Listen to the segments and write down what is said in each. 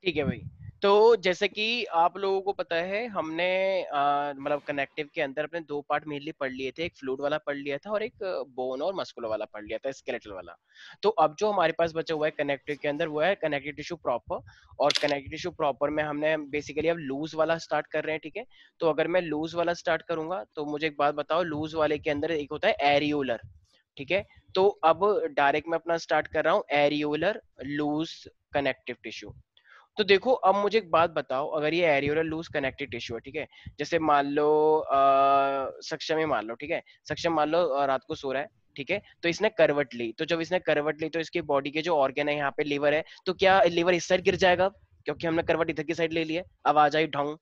ठीक है भाई। तो जैसे कि आप लोगों को पता है, हमने मतलब कनेक्टिव के अंदर अपने दो पार्ट मेनली पढ़ लिए थे, एक फ्लूइड वाला पढ़ लिया था और एक बोन और मस्कुलर वाला पढ़ लिया था, स्केलेटल वाला। तो अब जो हमारे पास बचा हुआ है कनेक्टिव के अंदर वो है कनेक्टिव टिश्यू प्रॉपर। और कनेक्टिव टिश्यू प्रॉपर में हमने बेसिकली अब लूज वाला स्टार्ट कर रहे हैं, ठीक है। तो अगर मैं लूज वाला स्टार्ट करूंगा तो मुझे एक बात बताओ, लूज वाले के अंदर एक होता है एरियोलर, ठीक है। तो अब डायरेक्ट मैं अपना स्टार्ट कर रहा हूँ एरियोलर लूज कनेक्टिव टिश्यू। तो देखो अब मुझे एक बात बताओ, अगर ये एरियोलर लूज कनेक्टिव टिश्यू है, ठीक है। जैसे मान लो सक्षम ही मान लो, ठीक है। सक्षम मान लो रात को सो रहा है, ठीक है। तो इसने करवट ली, तो जब इसने करवट ली तो इसकी बॉडी के जो ऑर्गन है, यहाँ पे लीवर है, तो क्या लीवर इस साइड गिर जाएगा? क्योंकि हमने करवट इधर की साइड ले ली है, आवाज आई ढोंग,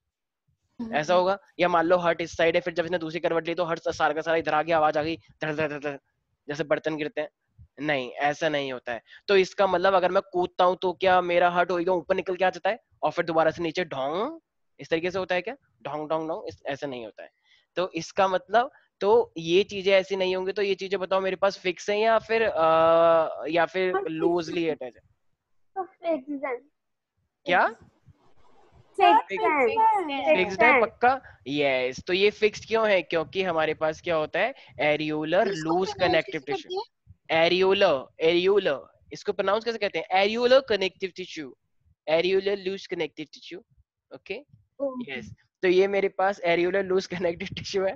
ऐसा होगा। या मान लो हर्ट इस साइड है, फिर जब इसने दूसरी करवट ली तो हर्ट सारा का सारा इधर आ गया, आवाज आ गई धड़ धड़ धड़ धड़, जैसे बर्तन गिरते हैं। नहीं, ऐसा नहीं होता है। तो इसका मतलब अगर मैं कूदता हूं तो क्या मेरा हर्ट होगा ऊपर निकल के आ जाता है और फिर दोबारा से नीचे ढोंग, इस तरीके से होता है क्या? ढोंग ढोंग ढोंग, ऐसा नहीं होता है। तो इसका मतलब, तो ये चीजें ऐसी नहीं होंगी। तो ये चीजें बताओ मेरे पास फिक्स है या फिर लूजली अटैच है? क्या फिक्स्ड है पक्का? यस। तो ये फिक्स्ड क्यों है? क्योंकि हमारे पास क्या होता है, एरियोलर इसको लूज प्रोनाउंस कनेक्टिव कैसे टिश्यू। करते हैं? एरियोलर, एरियोलर, इसको प्रोनाउंस कैसे कहते हैं? Areolar connective tissue, areolar loose connective tissue. Okay, okay. Yes. तो ये मेरे पास एरियोलर लूज कनेक्टिव टिश्यू है।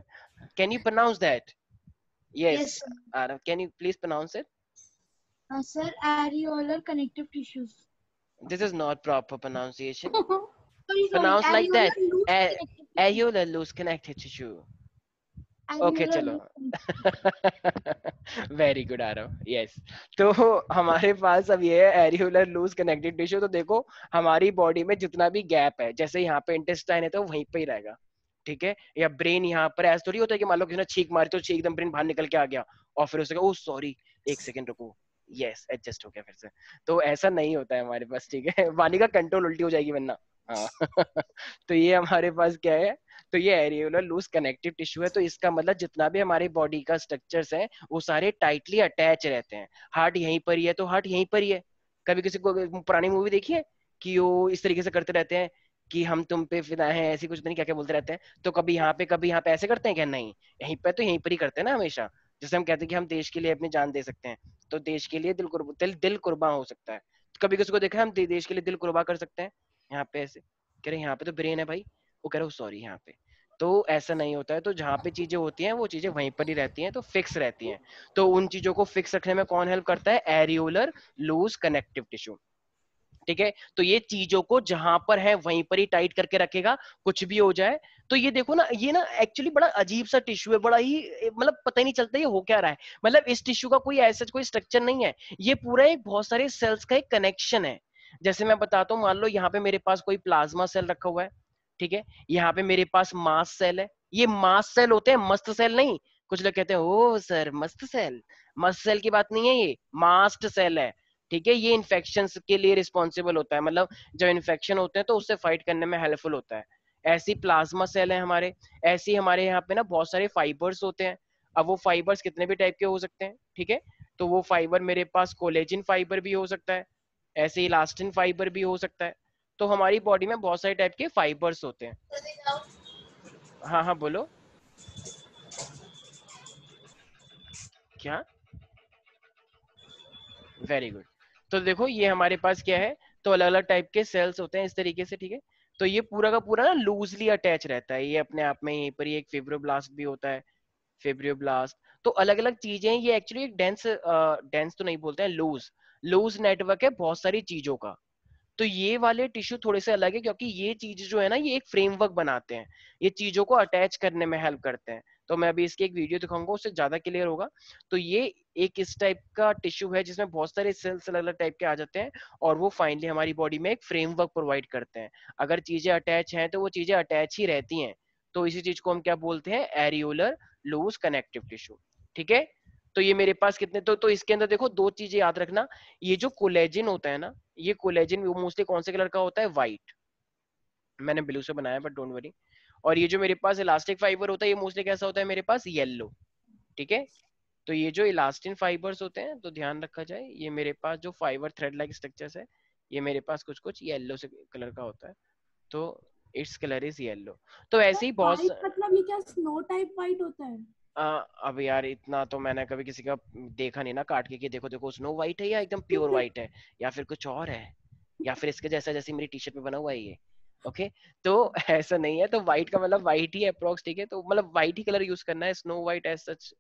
Can you pronounce that? Yes, yes Aarav, can you please pronounce it? Sir, areolar connective tissues. This is not proper pronunciation. Sorry sorry, Pronounce like that. Areolar loose connective tissues. Areolar loose connective tissue. Okay areolar चलो। Loose connective. Very good Aarav, yes. तो हमारे पास अब ये है areolar loose connective tissue. तो देखो हमारी body में जितना भी गैप है, जैसे यहाँ पे इंटेस्टाइन है तो वहीं पे ही रहेगा, ठीक है। या ब्रेन यहाँ पर, ऐसा थोड़ी होता है कि मान लो किसी ने छींक मारी तो छींक एकदम ब्रेन बाहर निकल के आ गया और फिर उसने कहा ओ सॉरी, एक सेकंड रुको, यस एडजस्ट हो गया फिर से। तो ऐसा नहीं होता है हमारे पास, ठीक है। वाणी का कंट्रोल उल्टी हो जाएगी वरना। हाँ। तो ये हमारे पास क्या है, तो ये एरियोलर लूज कनेक्टिव टिश्यू है। तो इसका मतलब जितना भी हमारी बॉडी का स्ट्रक्चर्स है वो सारे टाइटली अटैच रहते हैं। हार्ट यहीं पर ही है तो हार्ट यहीं पर ही है। कभी किसी को पुरानी मूवी देखी है कि वो इस तरीके से करते रहते हैं कि हम तुम पे फिदा हैं, ऐसी कुछ नहीं क्या क्या बोलते रहते हैं। तो कभी यहाँ पे कभी यहाँ पे ऐसे करते हैं क्या? नहीं, यहीं पे तो यहीं पर ही करते हैं ना हमेशा। जैसे हम कहते हैं कि हम देश के लिए अपनी जान दे सकते हैं, तो देश के लिए दिल कुर्बान हो सकता है। तो कभी किसी को देखा है हम देश के लिए दिल कुर्बान कर सकते हैं? यहाँ पे ऐसे कह रहे यहाँ पे तो ब्रेन है भाई, वो कह रहा हूँ सॉरी यहाँ पे। तो ऐसा नहीं होता है। तो जहाँ पे चीजें होती हैं वो चीजें वहीं पर ही रहती हैं, तो फिक्स रहती हैं। तो उन चीजों को फिक्स रखने में कौन हेल्प करता है? एरियोलर लूज कनेक्टिव टिश्यू, ठीक है। तो ये चीजों को जहां पर है वहीं पर ही टाइट करके रखेगा, कुछ भी हो जाए। तो ये देखो ना, ये ना एक्चुअली बड़ा अजीब सा टिश्यू है, बड़ा ही मतलब पता ही नहीं चलता ये हो क्या रहा है। मतलब इस टिश्यू का कोई ऐसा कोई स्ट्रक्चर नहीं है, ये पूरा एक बहुत सारे सेल्स का एक कनेक्शन है। जैसे मैं बताता हूँ, मान लो यहाँ पे मेरे पास कोई प्लाज्मा सेल रखा हुआ है, ठीक है। यहाँ पे मेरे पास मास्ट सेल है, ये मास्ट सेल होते हैं, मस्त सेल नहीं। कुछ लोग कहते हैं ओ सर मस्त सेल, मस्त सेल की बात नहीं है, ये मास्ट सेल है, ठीक है। ये इन्फेक्शन के लिए रिस्पॉन्सिबल होता है, मतलब जब इन्फेक्शन होते हैं तो उससे फाइट करने में हेल्पफुल होता है। ऐसी प्लाज्मा सेल है हमारे। ऐसी हमारे यहाँ पे ना बहुत सारे फाइबर्स होते हैं। अब वो फाइबर्स कितने भी टाइप के हो सकते हैं, ठीक है। तो वो फाइबर मेरे पास कोलेजिन फाइबर भी हो सकता है, ऐसे इलास्टिन फाइबर भी हो सकता है। तो हमारी बॉडी में बहुत सारे टाइप के फाइबर्स होते हैं। हाँ हाँ बोलो क्या। Very good. तो देखो ये हमारे पास क्या है, तो अलग अलग टाइप के सेल्स होते हैं इस तरीके से, ठीक है। तो ये पूरा का पूरा ना लूजली अटैच रहता है, ये अपने आप में यहीं पर ही एक फिब्रोब्लास्ट भी होता है, फिब्रियोब्लास्ट। तो अलग अलग चीजें हैं, ये एक्चुअली एक डेंस डेंस तो नहीं बोलते हैं, लूज लूज नेटवर्क है बहुत सारी चीजों का। तो ये वाले टिश्यू थोड़े से अलग है, क्योंकि ये चीज जो है ना ये एक फ्रेमवर्क बनाते हैं, ये चीजों को अटैच करने में हेल्प करते हैं। तो मैं अभी इसकी एक वीडियो दिखाऊंगा, उससे ज्यादा क्लियर होगा। तो ये एक इस टाइप का टिश्यू है जिसमें बहुत सारे सेल्स अलग अलग टाइप के आ जाते हैं, और वो फाइनली हमारी बॉडी में एक फ्रेमवर्क प्रोवाइड करते हैं। अगर चीजें अटैच हैं तो वो चीजें अटैच ही रहती हैं। तो इसी चीज को हम क्या बोलते हैं? एरियोलर लूज कनेक्टिव टिश्यू, ठीक है। तो ये मेरे पास कितने, तो इसके अंदर देखो दो चीजें याद रखना। ये जो कोलेजिन होता है ना, ये कोलेजिन मोस्टली कौन से कलर का होता है? व्हाइट। मैंने ब्लू से बनाया बट डोंट वरी। और ये जो मेरे पास इलास्टिक फाइबर होता है ये मोस्टली कैसा होता है मेरे पास? येलो, ठीक है। तो ये जो इलास्टिन फाइबर्स होते हैं, तो ध्यान रखा जाए, ये मेरे पास जो फाइबर थ्रेड लाइक स्ट्रक्चर्स है, ये मेरे पास कुछ कुछ येलो से कलर का होता है, तो इट्स कलर इज येलो। तो ऐसे ही बहुत मतलब ये क्या स्नो टाइप वाइट होता है? अब यार इतना तो मैंने कभी किसी का देखा नहीं ना काट के कि देखो देखो स्नो वाइट है या एकदम प्योर वाइट है या फिर कुछ और है, या फिर इसके जैसा जैसे मेरी टी शर्ट पे बना हुआ है ये। ओके, तो ऐसा नहीं है, तो व्हाइट का मतलब व्हाइट ही अप्रोक्स, ठीक है, तो मतलब व्हाइट ही कलर यूज करना है, स्नो व्हाइट एज सच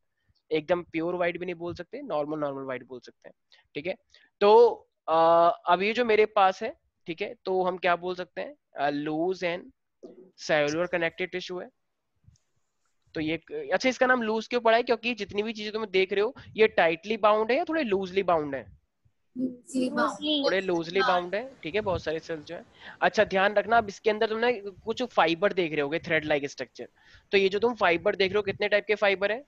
एकदम प्योर व्हाइट भी नहीं बोल सकते, नॉर्मल नॉर्मल व्हाइट बोल सकते हैं, ठीक है। तो अब ये जो मेरे पास है, ठीक है, तो हम क्या बोल सकते हैं, loose and cellular connective tissue है। तो ये अच्छा, इसका नाम लूज क्यों पड़ा है, क्योंकि जितनी भी चीजें तुम देख रहे हो ये टाइटली बाउंड है या थोड़े लूजली बाउंड है, थोड़े लूजली बाउंड है, ठीक है, बहुत सारे सेल्स जो है। अच्छा ध्यान रखना, अब इसके अंदर तुमने कुछ फाइबर देख रहे होगे, थ्रेड लाइक स्ट्रक्चर। तो ये जो तुम फाइबर देख रहे हो कितने टाइप के फाइबर है,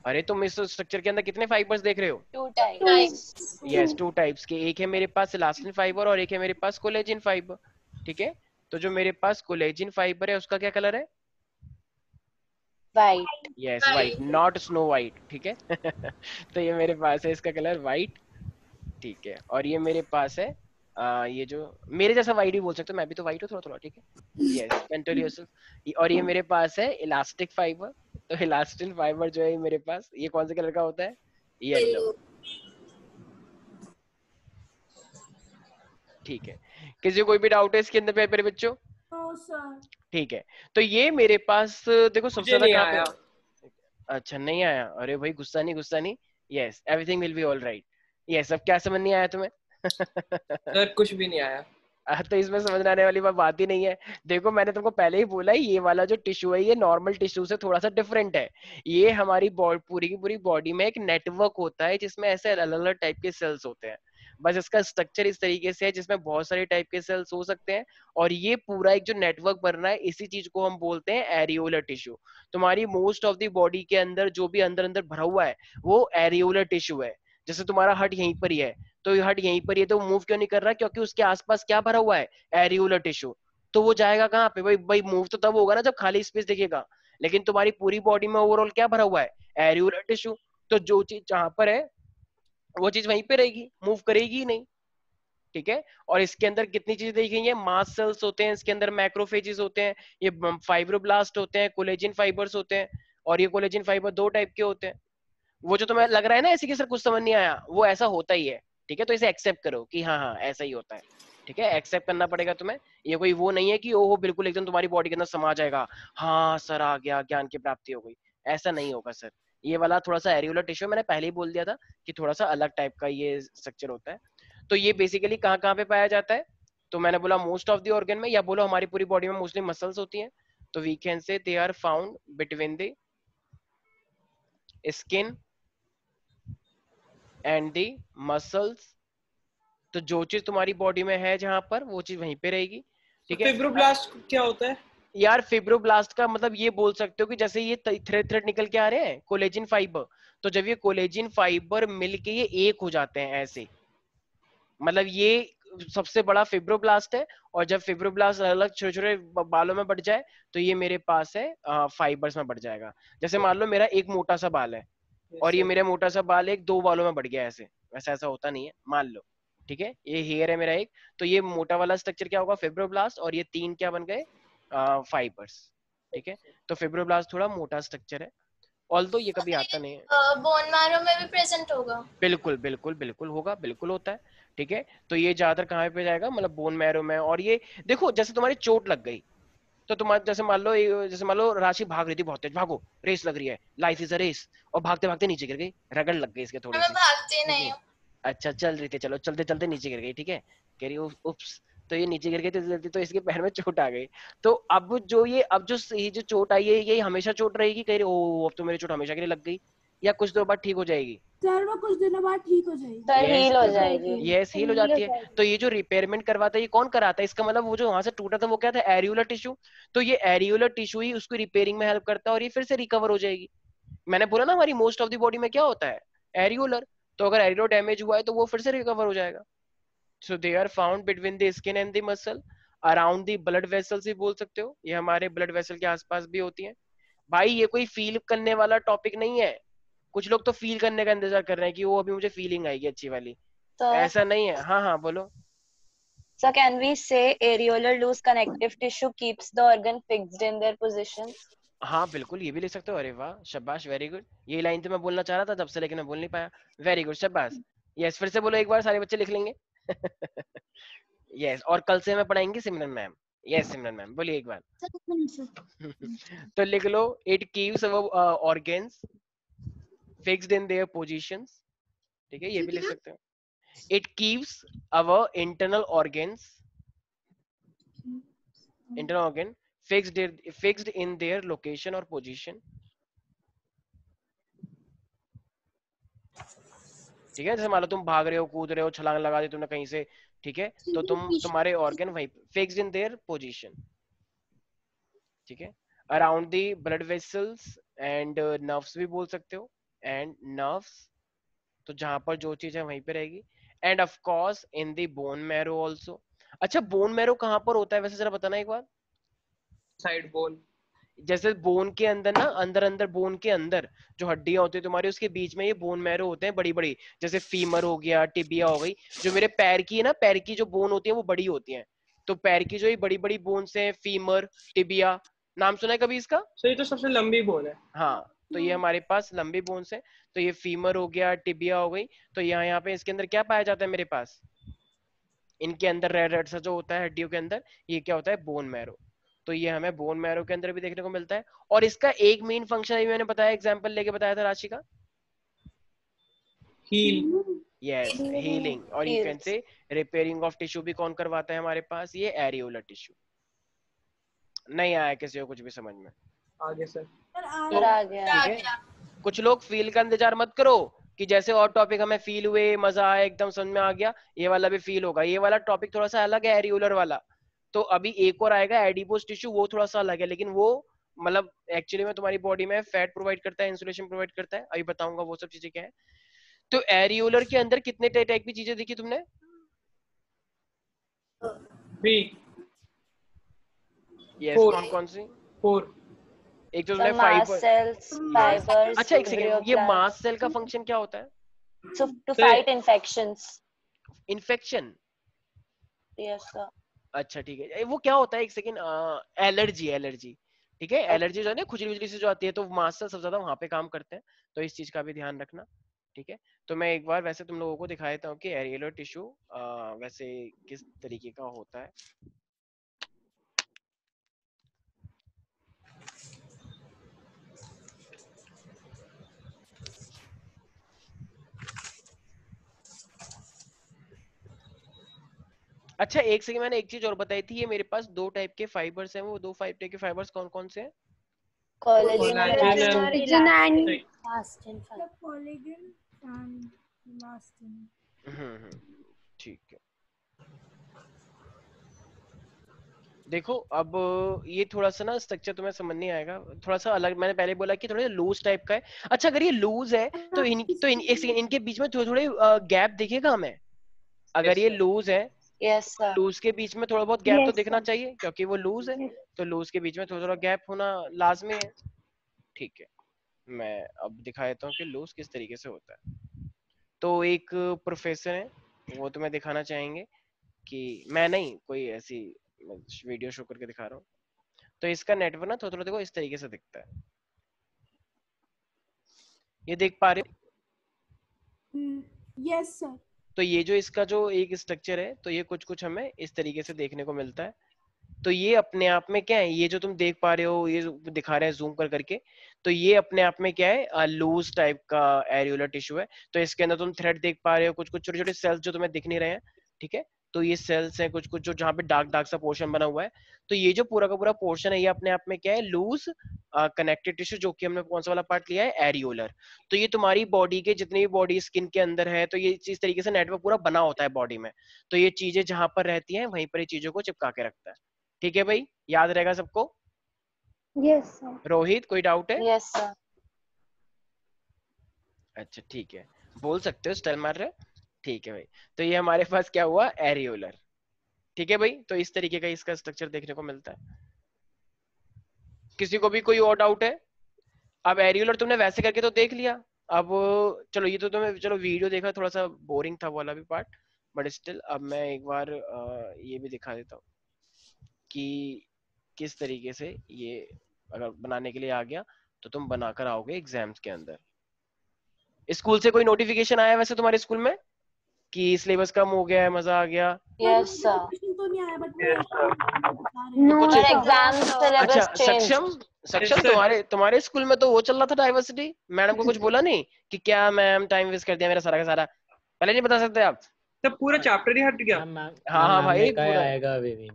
अरे तुम इस स्ट्रक्चर के अंदर कितने फाइबर्स देख रहे हो? 2 टाइप्स। यस, 2 टाइप्स के, एक है मेरे पास इलास्टिन फाइबर और एक है मेरे पास कोलेजिन फाइबर, ठीक है। तो जो मेरे पास कोलेजिन फाइबर है उसका क्या कलर है? White. Yes white, not snow white, ठीक है। तो ये मेरे पास है, इसका कलर वाइट, ठीक है। और ये मेरे पास है ये जो मेरे जैसा वाइट भी बोल सकते हो, मैं भी तो वाइट हूँ थोड़ा थोड़ा, ठीक है, यस कंट्रोल योरसेल्फ। और ये मेरे पास है इलास्टिक फाइबर, तो इलास्टिन फाइबर जो है मेरे पास, ये कौन से कलर का होता है? येलो, ठीक है। किसी को कोई भी डाउट है इसके अंदर मेरे बच्चों? ठीक है, तो ये मेरे पास देखो सबसे ज्यादा कहाँ पे, अच्छा नहीं आया, अरे भाई गुस्सा नहीं गुस्सा नहीं, yes everything will be all right. Yes, अब क्या समझ नहीं आया तुम्हें? सर कुछ भी नहीं आया। तो इसमें समझने आने वाली बात ही नहीं है। देखो मैंने तुमको पहले ही बोला है, ये वाला जो टिश्यू है ये नॉर्मल टिश्यू से थोड़ा सा डिफरेंट है। ये हमारी पूरी की पूरी बॉडी में एक नेटवर्क होता है जिसमें ऐसे अलग अलग टाइप के सेल्स होते हैं। बस इसका स्ट्रक्चर इस तरीके से है जिसमें बहुत सारे टाइप के सेल्स हो सकते हैं, और ये पूरा एक जो नेटवर्क बन रहा है इसी चीज को हम बोलते हैं एरियोलर टिश्यू। तुम्हारी मोस्ट ऑफ द बॉडी के अंदर जो भी अंदर अंदर भरा हुआ है वो एरियोलर टिश्यू है। जैसे तुम्हारा हट यहीं पर ही है, तो ये हट यहीं पर, ये तो मूव क्यों नहीं कर रहा, क्योंकि उसके आसपास क्या भरा हुआ है, एरियोलर टिश्यू। तो वो जाएगा कहाँ पे भाई, भाई मूव तो तब होगा ना जब खाली स्पेस दिखेगा, लेकिन तुम्हारी पूरी बॉडी में ओवरऑल क्या भरा हुआ है, एरियोलर टिश्यू। तो जो चीज जहां पर है वो चीज वहीं पे रहेगी, मूव करेगी ही नहीं, ठीक है। और इसके अंदर कितनी चीजें देखी गई है, मास्ट सेल्स होते हैं इसके अंदर, मैक्रोफेजेस होते हैं, ये फाइब्रोब्लास्ट होते हैं, कोलेजिन फाइबर्स होते हैं। और ये कोलेजिन फाइबर 2 टाइप के होते हैं। वो जो तुम्हें लग रहा है ना ऐसे कि सर कुछ समझ नहीं आया, वो ऐसा होता ही है, ठीक है। तो इसे एक्सेप्ट करो कि हाँ हाँ ऐसा ही होता है, ठीक है, एक्सेप्ट करना पड़ेगा तुम्हें। ये कोई वो नहीं है कि ओहो बिल्कुल एकदम तुम्हारी बॉडी के अंदर समा जाएगा, हाँ सर आ गया, ज्ञान की प्राप्ति हो गई, ऐसा नहीं होगा सर। ये वाला थोड़ा सा एरियोलर टिश्यू, मैंने पहले ही बोल दिया था कि थोड़ा सा अलग टाइप का ये स्ट्रक्चर होता है। तो ये बेसिकली कहाँ कहाँ पे पाया जाता है, तो मैंने बोला मोस्ट ऑफ द ऑर्गन में, या बोलो हमारी पूरी बॉडी में मोस्टली मसल्स होती हैं। तो we can say they are found between the skin and the muscles. तो जो चीज तुम्हारी बॉडी में है जहां पर, वो चीज वहीं पे रहेगी, ठीक है। फिब्रोब्लास्ट क्या होता है? यार फिब्रोब्लास्ट का मतलब ये बोल सकते हो कि जैसे ये थ्रेड थ्रेड निकल के आ रहे हैं कोलेजिन फाइबर, तो जब ये कोलेजिन फाइबर मिलके ये एक हो जाते हैं ऐसे, मतलब ये सबसे बड़ा फिब्रोब्लास्ट है। और जब फिब्रोब्लास्ट अलग अलग छोटे छोटे बालों में बढ़ जाए तो ये मेरे पास है फाइबर्स में बढ़ जाएगा। जैसे मान लो मेरा एक मोटा सा बाल है और ये मेरा मोटा सा बाल एक 2 बालों में बढ़ गया ऐसे, वैसा ऐसा होता नहीं है, मान लो, ठीक है। ये हेयर है मेरा एक, तो ये मोटा वाला स्ट्रक्चर क्या होगा, फिब्रोब्लास्ट, और ये 3 क्या बन गए, फाइबर्स, ठीक है। तो फिब्रोब्लास्ट थोड़ा मोटा स्ट्रक्चर है, ऑल्दो ये कभी आता नहीं है। बोन मैरो में भी प्रेजेंट होगा? बिल्कुल बिल्कुल बिल्कुल होगा, बिल्कुल होता है, ठीक है। तो ये ज्यादातर कहाँ पे जाएगा, मतलब बोन मैरो में। और ये देखो जैसे तुम्हारी चोट लग गई, तो तुम्हारे जैसे मान लो राशि भाग रही थी बहुत तेज, भागो रेस लग रही है, लाइफ इज अ रेस, और भागते भागते नीचे गिर गई, रगड़ लग गई इसके थोड़ी मैं सी, भागती ठीक नहीं है। हूँ। अच्छा चल रही थी, चलो चलते चलते नीचे गिर गई, ठीक है, कह रही उप्स, तो ये नीचे गिर गई तो इसके पैर में चोट आ गई। तो अब जो ये जो चोट आई है ये हमेशा चोट रहेगी, कह रही ओ अब तो मेरी चोट हमेशा के लिए लग गई, या कुछ देर बाद ठीक हो जाएगी? सर वो कुछ दिनों बाद ठीक हो जाएगी। सर यस, हील हो जाएगी। यस हील हो जाती है। तो ये जो रिपेयरमेंट करवाता है ये कौन कराता है, इसका मतलब वो जो वहां से टूटा था वो क्या था, एरियोलर टिश्यू। तो ये एरियोलर टिश्यू ही उसको रिपेयरिंग में हेल्प करता है और ये फिर से रिकवर हो जाएगी। मैंने बोला ना हमारी मोस्ट ऑफ द बॉडी में क्या होता है, एरियोलर। तो अगर एरियो डैमेज हुआ है तो वो फिर से रिकवर हो जाएगा। So they are found between the skin and the muscle, around the blood vessels भी बोल सकते हो, ये हमारे ब्लड वेसल के आसपास भी होती है। भाई ये कोई फील करने वाला टॉपिक नहीं है, कुछ लोग तो फील करने का इंतजार कर रहे हैं कि वो अभी मुझे फीलिंग आएगी अच्छी वाली, So, ऐसा नहीं है। हाँ हाँ बोलो। so can we say areolar loose connective tissue keeps the organ fixed in their positions? हाँ बिल्कुल, ये भी लिख सकते हो। अरे वाह शाबाश, वेरी गुड। ये लाइन तो मैं बोलना चाह रहा था तब से, लेकिन मैं बोल नहीं पाया। वेरी गुड, शाबाश। यस, फिर से बोलो एक बार, सारे बच्चे लिख लेंगे। यस, और कल से हमें पढ़ाएंगे Simran ma'am. Yes Simran ma'am बोलिए एक बार। तो लिख लो, it keeps our organs fixed in their positions. ठीक है, ये भी लिख सकते हो। It keeps our internal organ fixed in their location or position। ठीक है, जैसे मान लो तुम भाग रहे हो, कूद रहे हो, छलांग लगा दी तुमने कहीं से, ठीक है, तो तुम्हारे ऑर्गन वहीं फिक्स्ड इन देयर पोजीशन। ठीक है, around the blood vessels and nerves भी बोल सकते हो, एंड नर्व्स, तो जहां पर जो चीज है वहीं पे रहेगी। And of course in the bone marrow also. अच्छा, बोन मैरो कहाँ पर होता है वैसे, जरा बताना एक बार। Side bone. जैसे बोन के अंदर ना, अंदर अंदर बोन के अंदर जो हड्डियां होती है तुम्हारी, उसके बीच में ये बोन मैरो होते हैं बड़ी बड़ी, जैसे फीमर हो गया, टिबिया हो गई। जो मेरे पैर की है ना, पैर की जो बोन होती है वो बड़ी होती है, तो पैर की जो ये बड़ी बड़ी बोन्स हैं, फीमर, टिबिया, नाम सुना है कभी इसका? तो ये तो सबसे लंबी बोन है। हाँ, तो ये हमारे पास लंबी बोन्स है। तो ये फीमर हो गया, टिबिया हो गई। तो यहाँ पे इसके अंदर क्या पाया जाता है मेरे पास? इनके अंदर रेड रेड सा जो होता है हड्डियों के अंदर, ये क्या होता है? Bone marrow. तो ये हमें बोन मैरो के अंदर भी देखने को मिलता है। और इसका एक मेन फंक्शन अभी मैंने बताया, एग्जांपल लेके बताया था राशि का, हील। Yes, healing. और यू कैन Heals. से रिपेयरिंग ऑफ टिश्यू भी कौन करवाता है हमारे पास? ये एरियोलर टिश्यू। नहीं आया किसी को कुछ भी समझ में? आगे सर। तो आ गया। ठीक है, कुछ लोग फील का इंतजार मत करो कि जैसे और टॉपिक हमें फील हुए, मजा आया, एकदम समझ में आ गया, ये वाला भी फील होगा। ये वाला टॉपिक थोड़ा सा अलग है, एरियोलर वाला। तो अभी एक और आएगा एडिपोज टिश्यू, वो थोड़ा सा अलग है, लेकिन वो मतलब एक्चुअली में तुम्हारी बॉडी में फैट प्रोवाइड करता है, इंसुलेशन प्रोवाइड करता है, अभी बताऊंगा वो सब चीजें क्या है। तो एरियोलर के अंदर कितने टाइप की चीजें देखी तुमने? 3 यस, Four. कौन कौन सी? 4। एक तो So तुमने mast फाइबर। cells, fibers, अच्छा एक सेकंड, ये glioblasts. मास्ट सेल का फंक्शन क्या होता है? So to fight infections. Infection. Yes, sir. अच्छा ठीक है, वो क्या होता है? एक सेकंड, एलर्जी, एलर्जी। ठीक है, एलर्जी जो है ना, खुजली उजली से जो आती है, तो मास्ट सेल सबसे ज्यादा वहां पे काम करते हैं। तो इस चीज का भी ध्यान रखना। ठीक है, तो मैं एक बार वैसे तुम लोगों को दिखा देता हूँ कि एरियोलर टिश्यू वैसे किस तरीके का होता है। अच्छा एक सेकंड, मैंने एक चीज और बताई थी, ये मेरे पास दो टाइप के फाइबर्स हैं, वो दो टाइप के फाइबर्स कौन कौन से हैं? Collagen and Collagen elastin. and- The collagen and elastin. ठीक है। देखो अब ये थोड़ा सा ना स्ट्रक्चर तुम्हें समझ नहीं आएगा, थोड़ा सा अलग। मैंने पहले बोला कि थोड़ा लूज टाइप का है। अच्छा अगर ये लूज है तो एक सेकंड, इनके बीच में थोड़े थोड़े गैप दिखेगा हमें? अगर Yes, ये sir. लूज है, Yes, sir. लूज के बीच में थोड़ा बहुत गैप तो Yes, दिखना sir. चाहिए, क्योंकि वो लूज है। तो लूज के बीच में थोड़ा थोड़ा गैप होना लाजमी है। ठीक है, मैं अब दिखा देता हूँ कि लूज किस तरीके से होता है। तो एक प्रोफेसर है, वो तुम्हें दिखाना चाहेंगे कि मैं नहीं, कोई ऐसी वीडियो शो करके दिखा रहा हूँ। तो इसका नेटवर्क ना थोड़ा थोड़ा देखो इस तरीके से दिखता है, ये देख पा रहे हो? Yes, sir. तो ये जो इसका जो एक स्ट्रक्चर है, तो ये कुछ कुछ हमें इस तरीके से देखने को मिलता है। तो ये अपने आप में क्या है, ये जो तुम देख पा रहे हो, ये जो दिखा रहे हैं जूम कर करके, तो ये अपने आप में क्या है? लूज टाइप का एरियोलर टिश्यू है। तो इसके अंदर तुम थ्रेड देख पा रहे हो, कुछ कुछ छोटे छोटे सेल्स जो तुम्हें दिख नहीं रहे हैं। ठीक है, तो ये सेल्स हैं कुछ कुछ जो जहाँ पे डार्क डार्क सा पोर्शन बना हुआ है। तो ये जो पूरा का पूरा पोर्शन है, ये अपने आप में क्या है? लूज कनेक्टेड टिश्यू, जो कि हमने कौन सा वाला पार्ट लिया है? एरियोलर। तो ये तुम्हारी बॉडी के जितनी भी बॉडी स्किन के अंदर है, तो ये इस तरीके से नेटवर्क पूरा बना होता है बॉडी में। तो ये चीजें जहां पर रहती हैं वहीं पर ये चीजों को चिपका के रखता है। ठीक है भाई, याद रहेगा सबको? Yes, sir. रोहित कोई डाउट है? Yes, sir. अच्छा ठीक है, बोल सकते हो, स्टाइल मार रहे हो। ठीक है भाई, तो ये हमारे पास क्या हुआ? एरियोलर। ठीक है भाई, तो इस तरीके का इसका स्ट्रक्चर देखने को मिलता है। किसी को भी कोई और डाउट है? अब एरियोलर तुमने वैसे करके तो देख लिया, अब चलो ये तो तुम्हें चलो वीडियो देखा, थोड़ा सा बोरिंग था वो वाला भी पार्ट, बट स्टिल अब मैं एक बार ये भी दिखा देता हूँ कि किस तरीके से ये अगर बनाने के लिए आ गया तो तुम बनाकर आओगे एग्जाम्स के अंदर। स्कूल से कोई नोटिफिकेशन आया वैसे तुम्हारे स्कूल में कि सिलेबस कम हो गया है, मजा आ गया? Yes sir. तो नहीं आया बट Yes, sir. तो कुछ Our exam syllabus अच्छा changed. सक्षम sir. तुम्हारे स्कूल में तो वो चल रहा था डाइवर्सिटी, मैडम को कुछ बोला नहीं कि क्या मैम टाइम वेस्ट कर दिया मेरा सारा का सारा? पहले नहीं बता सकते आप? तब पूरा चैप्टर ही हट गया। हाँ हाँ भाई पूरा पूरा आएगा अभी भी,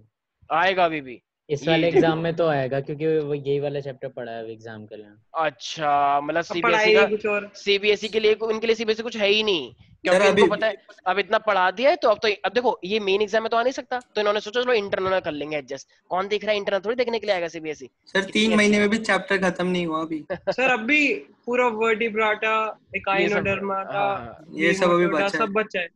आएगा अभी भी इस ये वाले देखो। एग्जाम में तो आएगा क्योंकि वो यही वाला चैप्टर पढ़ा है एग्जाम के लिए। अच्छा मतलब अब सीबीएसई पढ़ाई का कुछ और। सीबीएसई के लिए इनके लिए सीबीएसई कुछ है ही नहीं, क्योंकि सर, इनको अभी- पता है अब इतना पढ़ा दिया है तो अब देखो ये मेन एग्जाम में तो आ नहीं सकता, तो इन्होंने सोचा चलो इंटरनल कर लेंगे एडजस्ट। कौन देख रहा है इंटरनल, थोड़ी देखने के लिए आएगा सीबीएसई। सर 3 महीने में भी चैप्टर खत्म नहीं हुआ अभी। सर अभी पूरा वर्टिब्राटा, एकाइनोडर्माटा, हाँ, ये सब अभी नेमाटोडा बचा है। सब बचा है।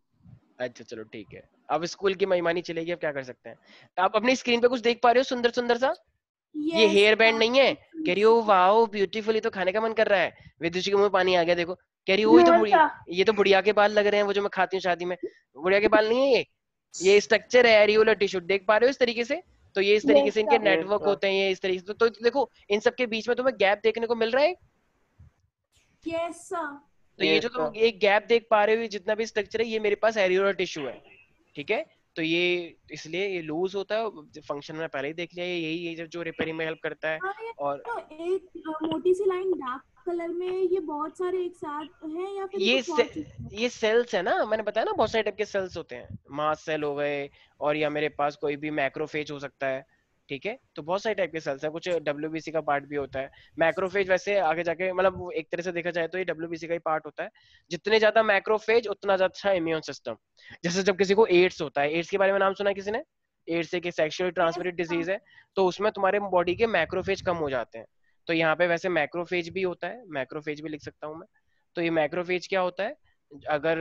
अच्छा चलो ठीक है, अब स्कूल की महिमानी चलेगी, अब क्या कर सकते हैं। तो आप अपनी स्क्रीन पे कुछ देख पा रहे हो सुंदर सुंदर सा? ये हेयर बैंड नहीं है? कह रही हो वाओ ब्यूटीफुल, ये तो खाने का मन कर रहा है। विदुषी के मुंह में पानी आ गया देखो, कह रही हो ये तो बुढ़िया के बाल लग रहे हैं, वो जो मैं खाती हूँ शादी में, बुढ़िया के बाल नहीं है ये स्ट्रक्चर है एरियोलर टिश्यू, देख पा रहे हो इस तरीके से? तो ये इस तरीके से इनके नेटवर्क होते हैं, ये इस तरीके से। तो देखो इन सब के बीच में तुम्हें गैप देखने को मिल रहा है। Yes sir. तो ये जो तुम एक गैप देख पा रहे हो, जितना भी स्ट्रक्चर है ये मेरे पास एरियोलर टिश्यू है, ठीक है? तो ये इसलिए ये लूज होता है, फंक्शन में पहले ही देख लिया, यही जो रिपेयरिंग में हेल्प करता है। और तो एक मोटी सी लाइन डार्क कलर में, ये बहुत सारे एक साथ हैं या फिर ये सेल्स है ना, मैंने बताया ना बहुत सारे टाइप के सेल्स होते हैं, मास्ट सेल हो गए, और या मेरे पास कोई भी मैक्रोफेज हो सकता है, ठीक है? तो बहुत सारे टाइप के सेल्स है, कुछ डब्ल्यूबीसी का पार्ट भी होता है। मैक्रोफेज वैसे आगे जाके मतलब एक तरह से देखा जाए तो ये डब्ल्यूबीसी का ही पार्ट होता है। जितने ज्यादा मैक्रोफेज उतना ज्यादा अच्छा इम्यून सिस्टम। जैसे जब किसी को एड्स होता है, एड्स के बारे में नाम सुना है किसी ने? एड्स एक सेक्सुअली ट्रांसमिटेड डिजीज है, तो उसमें तुम्हारे बॉडी के मैक्रोफेज कम हो जाते हैं। तो यहाँ पे वैसे मैक्रोफेज भी होता है, मैक्रोफेज भी लिख सकता हूँ मैं। तो ये मैक्रोफेज क्या होता है, अगर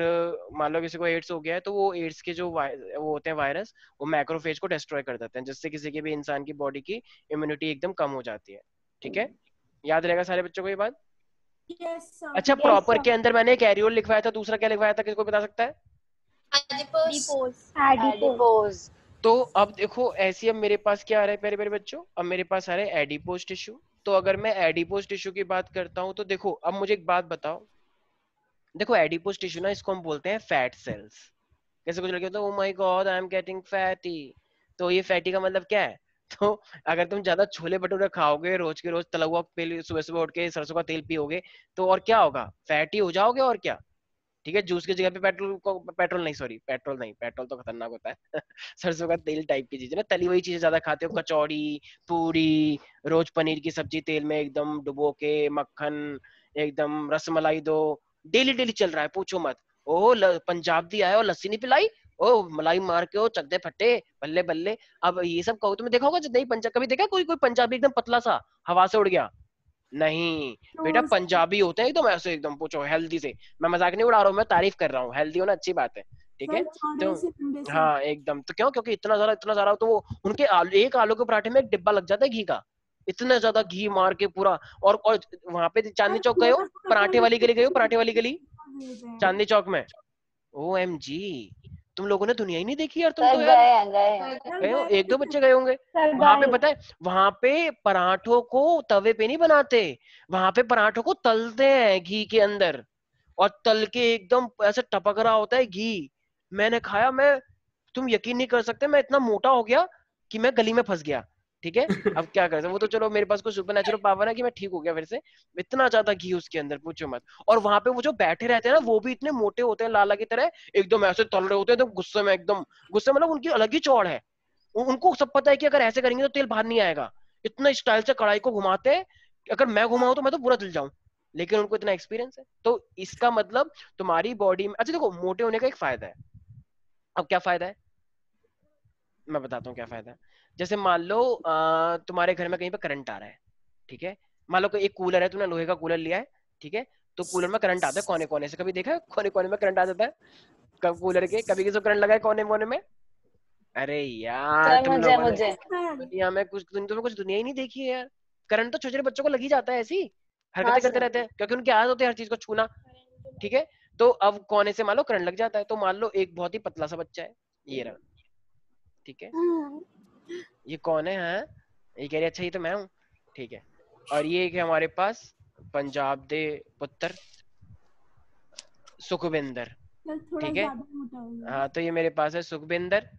मान लो किसी को एड्स हो गया है तो वो एड्स के जो वो होते हैं वायरस, वो मैक्रोफेज को डिस्ट्रॉय कर देते हैं, जिससे किसी के भी इंसान की बॉडी की इम्यूनिटी एकदम कम हो जाती है, ठीक है? याद रहेगा सारे बच्चों को ये बात? Yes sir. अच्छा प्रॉपर के अंदर मैंने एक एरियोल लिखवाया था, दूसरा क्या लिखवाया था, किसको बता सकता है? Adipose. तो अब देखो ऐसी, अब मेरे पास क्या आ रहा है प्यारे प्यारे बच्चों, अब मेरे पास आ रहा है एडिपोज टिश्यू। तो अगर मैं एडिपोज टिश्यू की बात करता हूँ तो देखो अब मुझे एक बात बताओ, देखो एडिपोज टिश्यू ना इसको हम बोलते हैं फैट सेल्स। कैसे कुछ लगे तो oh my God I am getting fatty, तो ये फैटी का मतलब क्या है? तो अगर तुम ज्यादा छोले भटूरे खाओगे, रोज के रोज तला हुआ सुबह सुबह उठ के सरसों का तेल पियोगे, तो और क्या होगा, फैटी हो जाओगे और क्या, ठीक है? जूस की जगह पे पेट्रोल नहीं, पेट्रोल तो खतरनाक होता है सरसों का तेल टाइप की चीज है ना, तली हुई चीजें ज्यादा खाते हो, कचौड़ी पूरी, रोज पनीर की सब्जी तेल में एकदम डुबो के, मक्खन एकदम, रसमलाई दो, डेली डेली चल रहा है, पूछो मत। ओ पंजाब दी आया और लस्सी नहीं पिलाई, ओ मलाई मार के, ओ चकदे फट्टे, बल्ले बल्ले। अब ये सब कहो, तुमने देखा होगा नहीं पंजाब, कभी देखा कोई पंजाबी एकदम पतला सा हवा से उड़ गया? नहीं बेटा, पंजाबी होते हैं एकदम ऐसे, एकदम पूछो हेल्दी से, मैं मजाक नहीं उड़ा रहा हूँ, मैं तारीफ कर रहा हूँ, हेल्दी होना अच्छी बात है, ठीक है? तो हाँ एकदम, तो क्यों? क्योंकि इतना ज्यादा तो वो उनके एक आलू के पराठे में एक डिब्बा लग जाता है घी का, इतना ज्यादा घी मार के पूरा। और वहां पे चांदनी चौक गए हो, पराठे वाली गली गए हो, पराठे वाली गली चांदनी चौक में, OMG तुम लोगों ने दुनिया ही नहीं देखी यार, तुम तो यार गए हो, एक दो बच्चे गए होंगे वहां पे। पता है वहां पे पराठों को तवे पे नहीं बनाते, वहां पे पराठों को तलते हैं घी के अंदर, और तल के एकदम ऐसे टपक रहा होता है घी। मैंने खाया, मैं तुम यकीन नहीं कर सकते, मैं इतना मोटा हो गया कि मैं गली में फंस गया, ठीक है? अब क्या कर सकते, वो तो चलो मेरे पास कुछ सुपर नेचुरल पावर है कि मैं ठीक हो गया फिर से, इतना ज्यादा घी उसके अंदर पूछो मत। और वहां पे वो जो बैठे रहते हैं ना, वो भी इतने मोटे होते हैं लाला की तरह, एकदम ऐसे तल रहे होते हैं, एकदम गुस्से में, एकदम गुस्से, मतलब उनकी अलग ही चौड़ है, उनको सब पता है कि अगर ऐसे करेंगे तो तेल बाहर नहीं आएगा, इतना स्टाइल से कढ़ाई को घुमाते हैं, अगर मैं घुमाऊं तो मैं तो पूरा जल जाऊं, लेकिन उनको इतना एक्सपीरियंस है। तो इसका मतलब तुम्हारी बॉडी में, अच्छा देखो मोटे होने का एक फायदा है। अब क्या फायदा है मैं बताता हूँ क्या फायदा है। जैसे मान लो तुम्हारे घर में कहीं पे करंट आ रहा है, ठीक है? मान लो एक कूलर है, तुमने लोहे का कूलर लिया है, ठीक है? तो कूलर में करंट आता है कोने कोने से, कभी देखा है कोने कोने में करंट आ जाता है कूलर के? कभी किसी को करंट लगा है कोने कोने में? अरे यार तुम लोगों ने दुनिया में तुम्हें कुछ दुनिया ही नहीं देखी है यार। करंट तो छोटे छोटे बच्चों को लग ही जाता है, ऐसी हरकतें करते रहते हैं, क्योंकि उनकी आदत होती है हर चीज को छूना, ठीक है। तो अब कोने से मान लो करंट लग जाता है, तो मान लो एक बहुत ही पतला सा बच्चा है, ये रहा, ठीक है, ये कौन है? हाँ, ये कह रही अच्छा ये तो मैं हूँ, ठीक है। और ये एक है हमारे पास पंजाब दे पुत्र सुखविंदर, थोड़ा ठीक है। ज्यादा मोटा हो गया। हाँ, तो ये मेरे पास है सुखविंदर,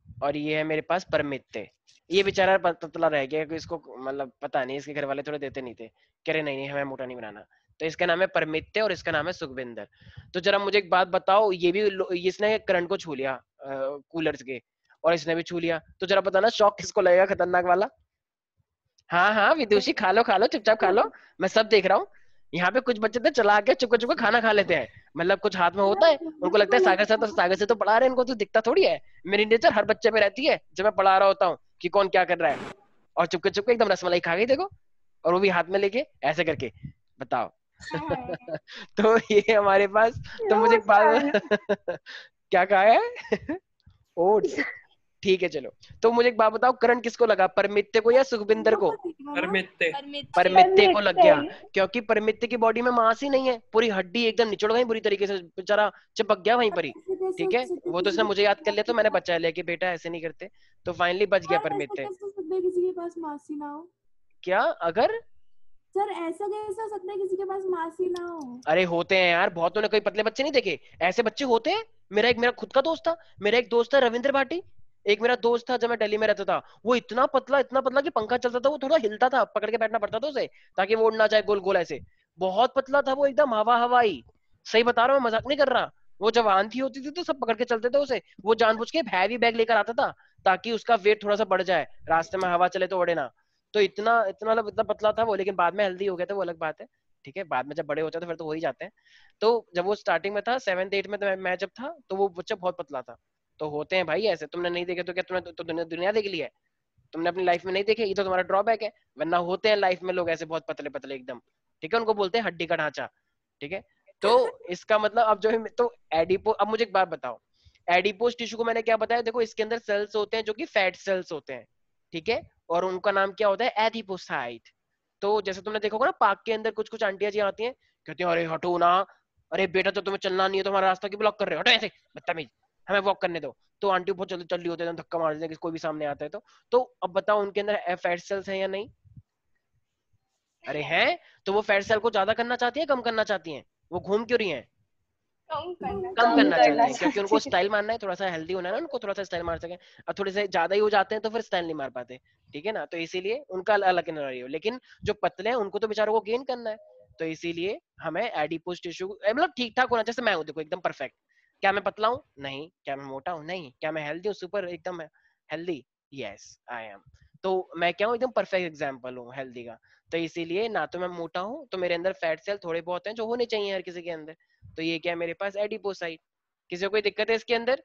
और ये है मेरे पास परमित्ते। ये बेचारा पतला रह गया, कि इसको मतलब पता नहीं, इसके घर वाले थोड़े देते नहीं थे, कह रहे नहीं नहीं हमें मोटा नहीं बनाना, तो इसका नाम है परमित्ते और इसका नाम है सुखविंदर। तो जरा मुझे एक बात बताओ, ये भी इसने करंट को छू लिया कूलर्स के, और इसने भी छू लिया, तो जरा बताना शॉक किसको लगेगा खतरनाक वाला? हाँ हाँ विदुषी, खा लो चुपचाप खा लो, मैं सब देख रहा हूँ। यहाँ पे कुछ बच्चे तो चला के चुपके चुपके खाना खा लेते हैं, मतलब कुछ हाथ में होता है, उनको लगता है सागर से तो पढ़ा रहे हैं, इनको तो दिखता थोड़ी है। मेरी नेचर हर बच्चे पे रहती है जब मैं पढ़ा रहा होता हूँ कि कौन क्या कर रहा है, और चुपके चुपके एकदम रसमलाई खा गई देखो, और वो भी हाथ में लेके ऐसे करके, बताओ। तो ये हमारे पास, तो मुझे एक बात क्या कहा है? ओट्स, ठीक है चलो। तो मुझे एक बात बताओ, करंट किसको लगा, परमित्ते को या सुखविंदर को? परमित्ते। परमित्ते को लग गया, क्योंकि परमित्ते की बॉडी में मांस ही नहीं है, पूरी हड्डी एकदम निचड़ गई बुरी तरीके से, बेचारा चिपक गया वहीं पर ही, ठीक है। वो तो इसने मुझे याद कर लिया, तो मैंने बचा लिया कि बेटा ऐसे नहीं करते, तो फाइनली बच गया परमित्ते। किसी के पास मासी ना हो? क्या अगर? सर ऐसा कैसे हो सकता है किसी के पास मासी ना हो? अरे होते हैं यार, बहुतों ने, कोई पतले बच्चे नहीं देखे, ऐसे बच्चे होते हैं। मेरा खुद का दोस्त था, मेरा एक दोस्त था रविंद्र भाटी, एक मेरा दोस्त था जब मैं दिल्ली में रहता था, वो इतना पतला कि पंखा चलता था वो थोड़ा हिलता था, पकड़ के बैठना पड़ता था उसे, ताकि वो उड़ ना जाए गोल गोल ऐसे, बहुत पतला था वो, एकदम हवाई, सही बता रहा हूँ, मजाक नहीं कर रहा। वो जब आंधी होती थी तो सब पकड़ के चलते थे उसे, वो जानबूझ के हैवी बैग लेकर आता था ताकि उसका वेट थोड़ा सा बढ़ जाए, रास्ते में हवा चले तो उड़े ना। तो इतना इतना मतलब इतना पतला था वो, लेकिन बाद में हेल्दी हो गया था, वो अलग बात है, ठीक है। बाद में जब बड़े होते हैं तो फिर तो हो ही जाते हैं। तो जब वो स्टार्टिंग में था 7th 8th में, तो मैं जब था तो वो बच्चा बहुत पतला था। तो होते हैं भाई ऐसे, तुमने नहीं देखे तो क्या तुमने तो दुनिया देख ली है? तुमने अपनी लाइफ में नहीं देखे, ये तो तुम्हारा ड्रॉबैक है, वरना होते हैं लाइफ में लोग ऐसे बहुत पतले पतले एकदम, ठीक है, उनको बोलते हैं हड्डी का ढांचा, ठीक है। तो इसका मतलब अब जो है, तो एडिपो, अब मुझे एक बात बताओ, एडिपोज टिश्यू को मैंने क्या बताया, देखो इसके अंदर सेल्स होते हैं जो कि फैट सेल्स होते हैं, ठीक है, और उनका नाम क्या होता है, एडिपोसाइट। तो जैसे तुमने देखा होगा ना, पार्क के अंदर कुछ कुछ आंटियां जी आती हैं, कहती हैं अरे हटो ना, अरे बेटा तो तुम्हें चलना नहीं है तो हमारा रास्ता क्यों ब्लॉक कर रहे हो, हटो ऐसे, बदतमीज, हमें वॉक करने दो। तो आंटी बहुत जल्दी चल रही होती है, धक्का मार देते हैं कोई भी सामने आता है तो अब बताओ उनके अंदर फैट सेल्स हैं या नहीं? अरे हैं। तो वो फैट सेल को ज्यादा करना चाहती है, कम करना चाहती हैं? वो घूम क्यों रही हैं? कम करना चाहते हैं, क्योंकि उनको स्टाइल मारना है, थोड़ा सा हेल्दी होना है ना, उनको थोड़ा सा स्टाइल मार सके। अब थोड़े से ज्यादा ही हो जाते हैं तो फिर स्टाइल नहीं मार पाते, ठीक है ना। तो इसीलिए उनका अलग सिनेरियो, लेकिन जो पतले हैं उनको तो बेचारों को गेन करना है, तो इसीलिए हमें एडिपोज टिश्यू मतलब ठीक ठाक होना, जैसे मैं हूँ देखो एकदम परफेक्ट। क्या मैं पतला हूँ? नहीं। क्या मैं मोटा हूँ? नहीं। क्या मैं हेल्दी हूँ? सुपर एकदम हेल्दी? Yes I am. तो मैं क्या हूँ, एकदम परफेक्ट एग्जाम्पल हूँ हेल्दी का। तो इसीलिए ना तो मैं मोटा हूँ, तो मेरे अंदर फैट सेल थोड़े बहुत हैं जो होने चाहिए हर किसी के अंदर। तो ये क्या है मेरे पास, एडिपोसाइट। किसी को कोई दिक्कत है इसके अंदर?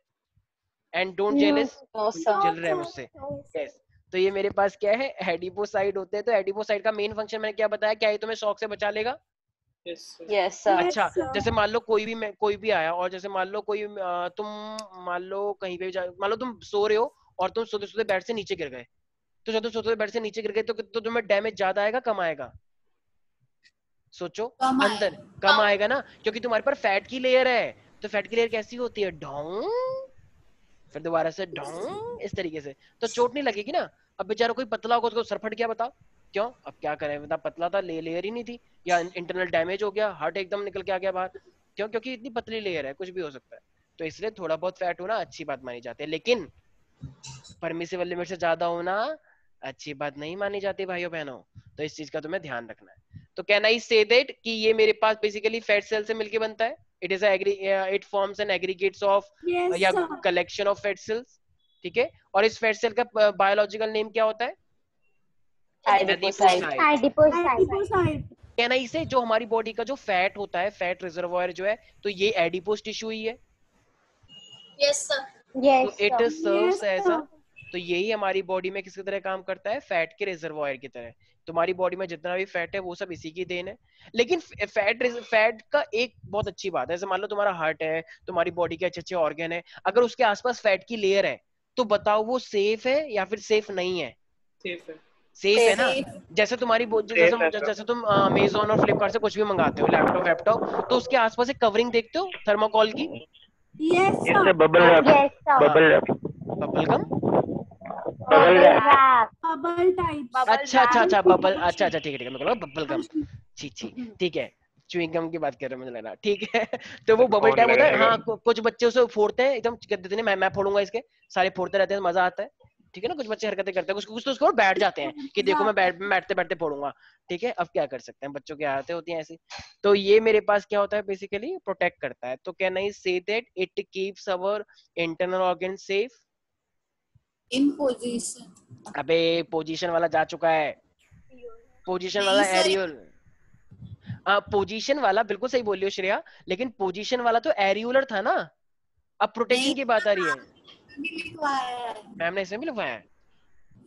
एंड डोंट जेलस, चल रहा है मुझसे, यस। तो ये मेरे पास क्या है, एडिपोसाइट होते हैं। तो एडिपोसाइट का मेन फंक्शन मैंने क्या बताया, क्या ये तुम्हें शॉक से बचा लेगा? Yes sir. अच्छा, जैसे मान लो कोई भी आया, और जैसे मान लो तुम मान लो कहीं पे मान लो तुम सो रहे हो और तुम सोते सोते बेड से नीचे गिर गए, तो जब तुम सोते बेड से नीचे गिर गए तो तुम्हें डैमेज ज्यादा आएगा कम आएगा? सोचो, अंदर कम आएगा ना, क्योंकि तुम्हारे पर फैट की लेयर है। तो फैट की लेयर कैसी होती है, ढोंग, फिर दोबारा से ढोंग, इस तरीके से, तो चोट नहीं लगेगी ना। अब बेचारा कोई पतला होगा उसको सर फट गया, बताओ क्यों? अब क्या करें, बता, पतला था, लेयर ही नहीं थी, या इंटरनल डैमेज हो गया, हार्ट एकदम निकल के आ गया बाहर, क्यों? क्योंकि इतनी पतली लेयर है, कुछ भी हो सकता है। तो इसलिए थोड़ा बहुत फैट होना अच्छी बात मानी जाती है, लेकिन परमिसिबल लिमिट से ज्यादा होना अच्छी बात नहीं मानी जाती भाइयों बहनों। तो इस चीज का तुम्हें ध्यान रखना है। तो कैन आई से दैट कि ये मेरे पास बेसिकली फैट सेल से मिलके बनता है, it forms an aggregates of या कलेक्शन ऑफ फैट सेल्स, ठीक है। और इस फैट सेल का बायोलॉजिकल नेम क्या होता है? एडिपोसाइट। कैन आई से जो हमारी बॉडी का जो फैट होता है, फैट रिजर्वोयर जो है, तो ये एडिपोज टिश्यू ही है। Yes sir. तो इट सर्व्स ऐसा, तो यही हमारी बॉडी में किसकी तरह काम करता है, फैट के रिजर्वोयर की तरह। तुम्हारी बॉडी में जितना भी फैट है वो सब इसी की देन है। लेकिन फैट का एक बहुत अच्छी बात है, जैसे मान लो तुम्हारा हार्ट है, तुम्हारी बॉडी के अच्छे अच्छे ऑर्गन है, अगर उसके आसपास फैट की लेयर है तो बताओ वो सेफ है या फिर सेफ नहीं है? सेफ है। सेफ है ना। Safe. जैसे तुम्हारी जैसे तुम अमेजोन और फ्लिपकार्ट से कुछ भी मंगाते हो, लैपटॉप वैपटॉप, तो उसके आसपास एक कवरिंग देखते हो थर्माकोल की। यस Yes, सर। sir. Bubble wrap. Yes, sir. Bubble wrap. Bubble gum. Bubble wrap. Bubble type. Bubble अच्छा अच्छा wrap. अच्छा बबल, अच्छा अच्छा ठीक है मैं बोला बबल गम। छी छी ठीक है, च्युइंग गम की बात कर रहे हो मुझे लग रहा, ठीक है। तो वो बबल कौन टाइप होता है, लगाएगा? हाँ कुछ बच्चे उसे फोड़ते हैं एकदम, कहते हैं मैं फोड़ूंगा इसके, सारे फोड़ते रहते हैं, मजा आता है, ठीक है ना। कुछ बच्चे हरकतें करते हैं, कुछ तो उसको बैठ जाते हैं कि देखो मैं बैठते बैठते फोड़ूंगा, ठीक है। अब क्या कर सकते हैं, बच्चों की आदतें होती हैं ऐसी। तो ये मेरे पास क्या होता है, बेसिकली प्रोटेक्ट करता है। तो can I say that it keeps our internal organ safe. In position. अबे पोजीशन वाला जा चुका है, पोजीशन नहीं वाला सर, एरियल, पोजीशन वाला बिल्कुल सही बोल रही हो श्रेया, लेकिन पोजीशन वाला तो एरियुलर था ना। अब प्रोटेक्शन की बात आ रही है, भी लिखवाया है। मैम ने इसमें भी लिखवाया है।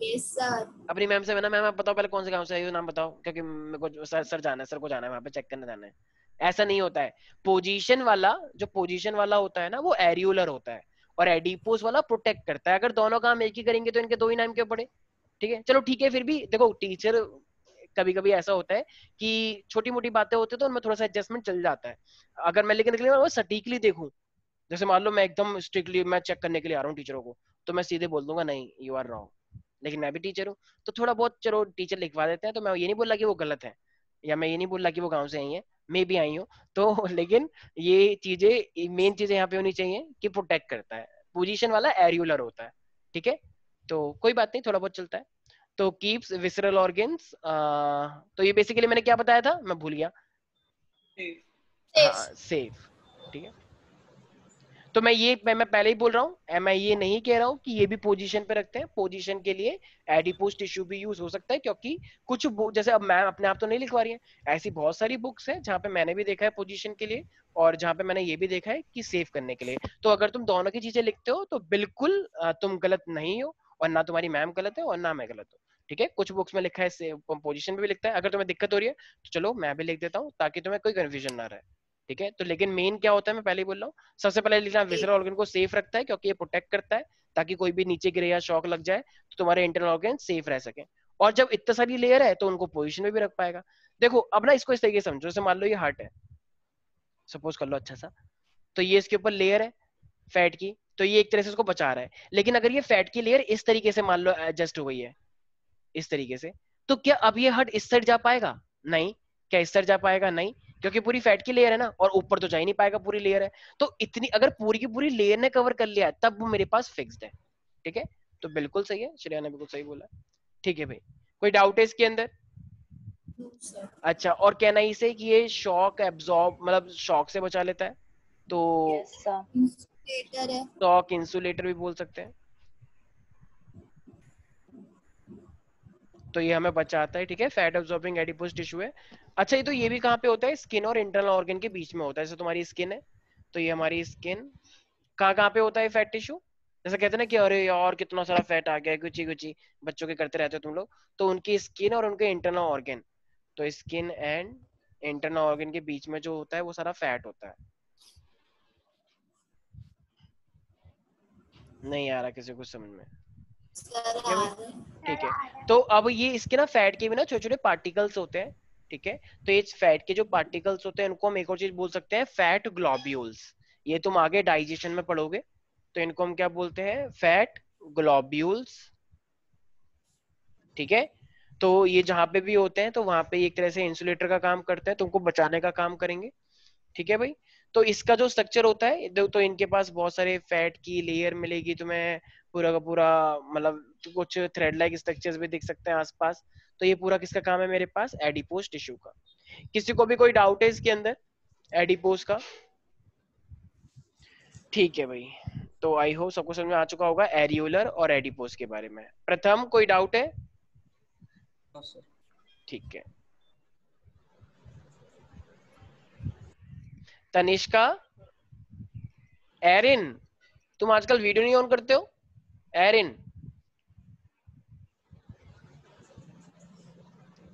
Yes sir. अपनी मैम से मैम आप बताओ पहले कौन से गांव से आई हो, नाम बताओ, क्योंकि मेरे को सर जाना है, सर को जाना है वहां पे चेक करने जाना है। ऐसा नहीं होता है, पोजीशन वाला जो पोजीशन वाला होता है ना वो एरियुलर होता है, और एडिपोस वाला प्रोटेक्ट करता है। अगर दोनों काम एक ही करेंगे तो इनके दो ही नाम क्यों पड़े, ठीक है। चलो ठीक है, फिर भी देखो टीचर कभी कभी ऐसा होता है कि छोटी मोटी बातें होती है तो उनमें थोड़ा सा एडजस्टमेंट चल जाता है। अगर मैं लेकिन वो सटीकली देखूं, जैसे मान लो मैं एकदम स्ट्रिक्टली मैं चेक करने के लिए आ रहा हूँ टीचरों को, तो मैं सीधे बोल दूंगा नहीं यू आर रॉन्ग, लेकिन मैं भी टीचर हूँ, तो थोड़ा बहुत चलो टीचर लिखवा देते हैं, तो मैं ये नहीं बोल रहा कि वो गलत है, या मैं ये नहीं बोल रहा कि वो गाँव से आई है, मैं भी आई हूँ तो लेकिन ये चीजें, मेन चीजें यहाँ पे होनी चाहिए कि प्रोटेक्ट करता है। पोजीशन वाला एरियुलर होता है, ठीक है, तो कोई बात नहीं, थोड़ा बहुत चलता है। तो कीप्स विसरल ऑर्गन्स, तो ये बेसिकली मैंने क्या बताया था, मैं भूल गया। हाँ सेफ, ठीक है। तो मैं पहले ही बोल रहा हूँ, मैं ये नहीं कह रहा हूँ कि ये भी पोजीशन पे रखते हैं, पोजीशन के लिए एडिपोज टिश्यू भी यूज हो सकता है, क्योंकि कुछ जैसे अब मैं अपने आप तो नहीं लिखवा रही है, ऐसी बहुत सारी बुक्स हैं जहाँ पे मैंने भी देखा है पोजीशन के लिए, और जहाँ पे मैंने ये भी देखा है कि सेव करने के लिए। तो अगर तुम दोनों की चीजें लिखते हो तो बिल्कुल तुम गलत नहीं हो, और ना तुम्हारी मैम गलत है और ना मैं गलत हूँ, ठीक है। कुछ बुक्स में लिखा है पोजीशन पे भी लिखता है, अगर तुम्हें दिक्कत हो रही है तो चलो मैं भी लिख देता हूँ ताकि तुम्हें कोई कंफ्यूजन ना रहे, ठीक है। तो लेकिन मेन क्या होता है, मैं पहले ही बोल रहा हूँ, सबसे पहले लिखना विसरल ऑर्गन को सेफ रखता है, क्योंकि ये प्रोटेक्ट करता है, ताकि कोई भी नीचे गिरे या शॉक लग जाए तो तुम्हारे इंटरनल ऑर्गन सेफ रह सके। और जब इतना सारी लेयर है तो उनको पोजीशन में भी रख पाएगा। देखो अब ना इसको इस तरीके से समझो, जैसे मान लो ये हार्ट है, सपोज कर लो अच्छा सा, तो ये इसके ऊपर लेयर है फैट की, तो ये एक तरह से उसको बचा रहा है। लेकिन अगर ये फैट की लेयर इस तरीके से मान लो एडजस्ट हो गई है इस तरीके से, तो क्या अब ये हार्ट इस साइड जा पाएगा? नहीं। क्या इस साइड जा पाएगा? नहीं, क्योंकि पूरी फैट की लेयर है ना, और ऊपर तो जा ही नहीं पाएगा, पूरी लेयर है। तो इतनी अगर पूरी की पूरी लेयर ने कवर कर लिया है तब वो मेरे पास फिक्स्ड है, ठीक है। तो बिल्कुल सही है, श्रेया ने बिल्कुल सही बोला, ठीक है भाई। कोई डाउट है इसके अंदर? अच्छा, और कहना इसे कि ये शॉक एब्जॉर्ब मतलब शॉक से बचा लेता है, तो Yes, sir. इंसुलेटर है। शॉक इंसुलेटर भी बोल सकते हैं, तो ये हमें बचाता है, ठीक है। फैट एब्जॉर्बिंग एडिपोज टिश्यू है। अच्छा ये तो ये भी कहाँ पे होता है, स्किन और इंटरनल ऑर्गन के बीच में होता है। जैसे तुम्हारी स्किन है, तो ये हमारी स्किन कहाँ कहाँ पे होता है फैट टिश्यू, जैसे कहते हैं ना कि अरे यार कितना सारा फैट आ गया, गुची गुची बच्चों के करते रहते हो तुम लोग, तो उनकी स्किन और उनके इंटरनल ऑर्गन, तो स्किन एंड इंटरनल ऑर्गन के बीच में जो होता है वो सारा फैट होता है। नहीं आ रहा किसी को समझ में? ठीक है, तो अब ये इसके ना फैट के भी ना छोटे छोटे पार्टिकल्स होते हैं, ठीक है। तो ये फैट के जो पार्टिकल्स होते हैं इनको हम एक और चीज बोल सकते हैं, फैट ग्लोब्यूल्स। ये तुम आगे डाइजेशन में पढ़ोगे, तो इनको हम क्या बोलते हैं, फैट ग्लोब्यूल्स, ठीक है। तो ये जहां पे भी होते हैं तो वहां पे एक तरह से इंसुलेटर का काम करते हैं, तुमको बचाने का काम करेंगे, ठीक है भाई। तो इसका जो स्ट्रक्चर होता है, तो इनके पास बहुत सारे फैट की लेयर मिलेगी तुम्हें, पूरा का पूरा मतलब कुछ थ्रेड लाइक स्ट्रक्चर्स भी दिख सकते हैं आसपास। तो ये पूरा किसका काम है मेरे पास, एडिपोज टिश्यू का। किसी को भी कोई डाउट है इसके अंदर एडिपोज का? ठीक है भाई, तो आई होप सबको समझ में आ चुका होगा एरियुलर और एडिपोज के बारे में। प्रथम कोई डाउट है? ठीक है, तनिष्का, एरिन, तुम आजकल वीडियो नहीं ऑन करते हो? एरिन,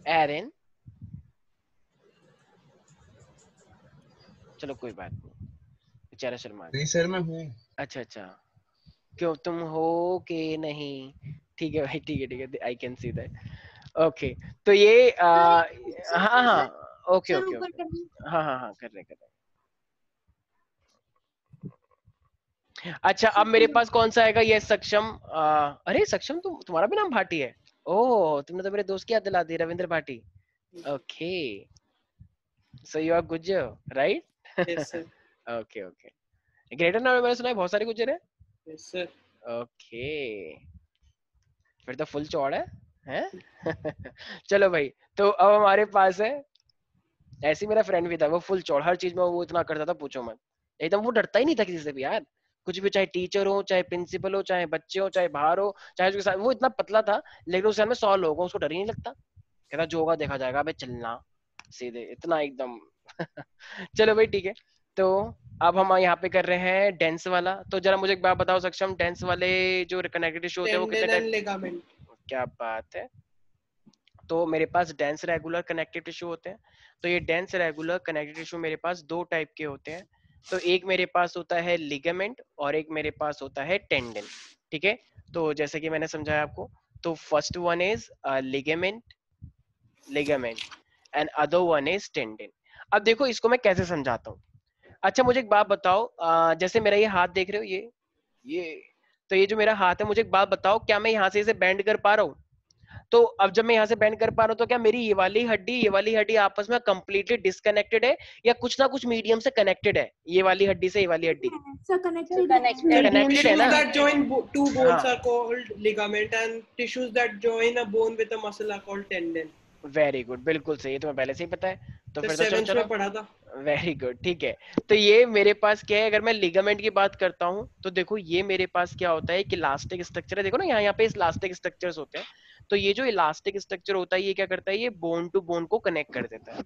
एरिन, चलो कोई बात नहीं, बेचारा शर्मा। नहीं सर मैं हूँ। अच्छा अच्छा, क्यों तुम हो कि नहीं? ठीक है भाई, ठीक है I can see that. Okay तो ये सर, हाँ हाँ ओके सर ओके ऊपर ओके करना। हाँ हाँ हाँ कर रहे हैं। अच्छा अब मेरे पास कौन सा आएगा? ये सक्षम। अरे सक्षम तुम्हारा भी नाम भाटी है? ओह तुमने तो मेरे दोस्त की याद दिला दी, Ravindra Bhati. Okay so you are Gujjar right? Yes sir. Okay okay. Greater Noida में मैंने सुना है बहुत सारे गुज्जर है। Yes sir. ओके फिर तो फुल चौड़ है हैं? चलो भाई तो अब हमारे पास है, ऐसे ही मेरा फ्रेंड भी था, वो फुल चौड़, हर चीज में वो इतना करता था पूछो मत। एकदम वो डरता ही नहीं था किसी से भी यार, कुछ भी, चाहे टीचर हो, चाहे प्रिंसिपल हो, चाहे बच्चे हो, चाहे बाहर हो, चाहे उसके साथ। वो इतना पतला था लेकिन उस में 100 लोग हो उसको डर ही नहीं लगता। कहता जो होगा देखा जाएगा, अबे चलना सीधे, इतना एकदम। चलो भाई ठीक है। तो अब हम यहाँ पे कर रहे हैं डेंस वाला। तो जरा मुझे एक बात बताओ सक्षम, डेंस वाले जो कनेक्टिव टिश्यू होते हैं वो कितने टेंडन एंड टाइप? लिगामेंट। क्या बात है। तो मेरे पास डेंस रेगुलर कनेक्टिव टिश्यू होते हैं। तो ये डेंस रेगुलर कनेक्टिव टिश्यू मेरे पास दो टाइप के होते हैं। तो एक मेरे पास होता है लिगामेंट और एक मेरे पास होता है टेंडन। ठीक है तो जैसे कि मैंने समझाया आपको, तो first one is ligament, ligament and other one is tendon. अब देखो इसको मैं कैसे समझाता हूँ। अच्छा मुझे एक बात बताओ, जैसे मेरा ये हाथ देख रहे हो, ये तो ये जो मेरा हाथ है, मुझे एक बात बताओ, क्या मैं यहाँ से इसे बेंड कर पा रहा हूँ? तो अब जब मैं यहाँ से बेंड कर पा रहा हूँ तो क्या मेरी ये वाली हड्डी आपस में कंप्लीटली डिस्कनेक्टेड है या कुछ ना कुछ मीडियम से कनेक्टेड है? ये वाली हड्डी से ये वाली हड्डी सर कनेक्टेड Connected. कनेक्टेड है Tissues ना? that join two bones हाँ are called ligament, and tissues that join a bone with a muscle are called tendon. Very good, बिल्कुल सही, तुम्हें पहले से ही पता है। तो सर फिर तो चलो 7th चलो में पढ़ा था। वेरी गुड ठीक है। तो ये मेरे पास क्या है, अगर मैं लिगामेंट की बात करता हूँ तो देखो ये मेरे पास क्या होता है, कि इलास्टिक स्ट्रक्चर है। देखो ना यहाँ पे इलास्टिक स्ट्रक्चर्स होते हैं। तो ये जो इलास्टिक स्ट्रक्चर होता है ये क्या करता है, ये बोन टू बोन को कनेक्ट कर देता है।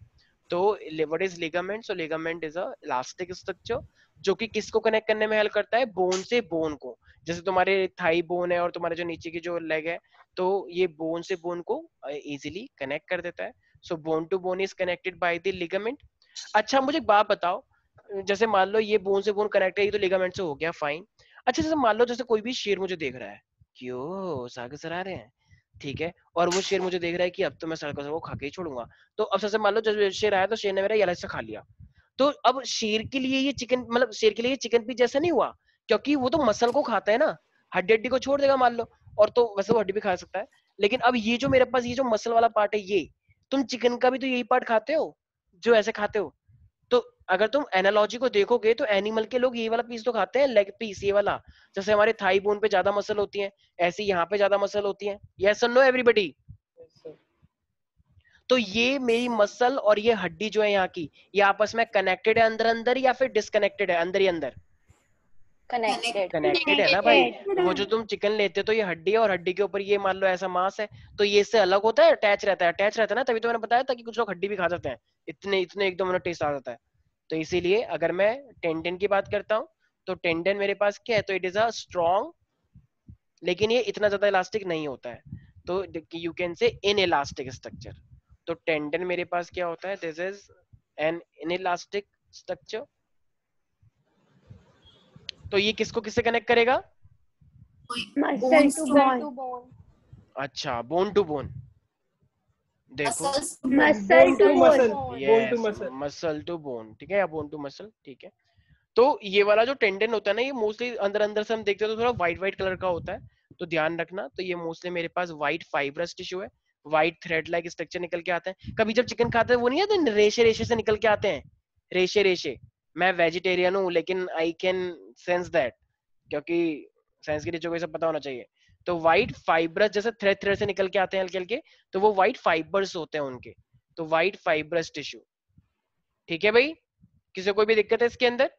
तो what is ligament? So ligament is a elastic structure जो कि किसको कनेक्ट करने में हेल्प करता है, बोन से बोन को। जैसे तुम्हारे थाई बोन है और तुम्हारे जो नीचे की जो लेग है, तो ये बोन से बोन को इजीली कनेक्ट कर देता है। So bone to bone is connected by the ligament. अच्छा मुझे एक बात बताओ, जैसे मान लो ये बोन से बोन कनेक्ट है, ये तो लिगामेंट से हो गया फाइन। अच्छा जैसे मान लो जैसे कोई भी शेर मुझे देख रहा है, क्यों सागे सरा रहे हैं, ठीक है, और वो शेर मुझे देख रहा है कि अब तो मैं सड़कों से वो खा के ही छोड़ूंगा। तो अब सबसे मान लो जब शेर आया तो शेर ने मेरा ये अलग से खा लिया, तो अब शेर के लिए ये चिकन, मतलब शेर के लिए ये चिकन पीस जैसा नहीं हुआ, क्योंकि वो तो मसल को खाता है ना, हड्डी हड्डी को छोड़ देगा मान लो, और तो वैसे वो हड्डी भी खा सकता है। लेकिन अब ये जो मेरे पास ये जो मसल वाला पार्ट है, ये तुम चिकन का भी तो यही पार्ट खाते हो जो ऐसे खाते हो। तो अगर तुम एनालॉजी को देखोगे तो एनिमल के लोग ये वाला पीस तो खाते हैं, लेग पीस ये वाला। जैसे हमारे थाई बोन पे ज्यादा मसल होती है, ऐसे यहाँ पे ज्यादा मसल होती है। यस और नो एवरीबॉडी? तो ये मेरी मसल और ये हड्डी जो है यहाँ की, ये आपस में कनेक्टेड है अंदर अंदर या फिर डिस्कनेक्टेड है अंदर ही अंदर? Connected. कनेक्टेड है ना भाई। वो जो तुम चिकन लेते हो तो ये हड्डी है और हड्डी के ऊपर ये मान लो ऐसा मांस है, तो ये इससे अलग होता है, अटैच रहता है, अटैच रहता है ना, तभी तो मैंने बताया था कि कुछ लोग हड्डी भी खा जाते हैं, इतने इतने एकदम उन्हें टेस्ट आ जाता है। तो इसीलिए अगर मैं टेंडन की बात करता हूँ तो टेंडन मेरे पास क्या है, तो इट इज अ स्ट्रॉन्ग, लेकिन ये इतना ज्यादा इलास्टिक नहीं होता है, तो you can say in elastic structure. तो टेंडन मेरे पास क्या होता है, this is an in elastic structure. तो ये किसको किससे कनेक्ट करेगा? Muscle bones to to bone. अच्छा बोन टू बोन, देखो muscles to Muscle to muscle. bone. Bone to muscle. Muscle to bone, ठीक है, या बोन टू मसल, ठीक है। तो ये वाला जो टेंडन होता है ना, ये मोस्टली अंदर अंदर से हम देखते हैं तो थोड़ा व्हाइट व्हाइट कलर का होता है, तो ध्यान रखना। तो ये मोस्टली मेरे पास व्हाइट फाइब्रस टिश्यू है, व्हाइट थ्रेड लाइक स्ट्रक्चर निकल के आते हैं। कभी जब चिकन खाते हैं वो नहीं आते रेशे रेशे से निकल के आते हैं, रेशे रेशे। मैं वेजिटेरियन हूँ लेकिन आई कैन सेंस दैट, क्योंकि साइंस के टीचर को ये सब पता होना चाहिए। तो व्हाइट फाइब्रस जैसे थ्रेड थ्रेड से निकल के आते हैं हल्के हल्के, तो वो व्हाइट फाइबर्स होते हैं उनके, तो व्हाइट फाइब्रस टिश्यू। ठीक है भाई, किसी को कोई भी दिक्कत है इसके अंदर?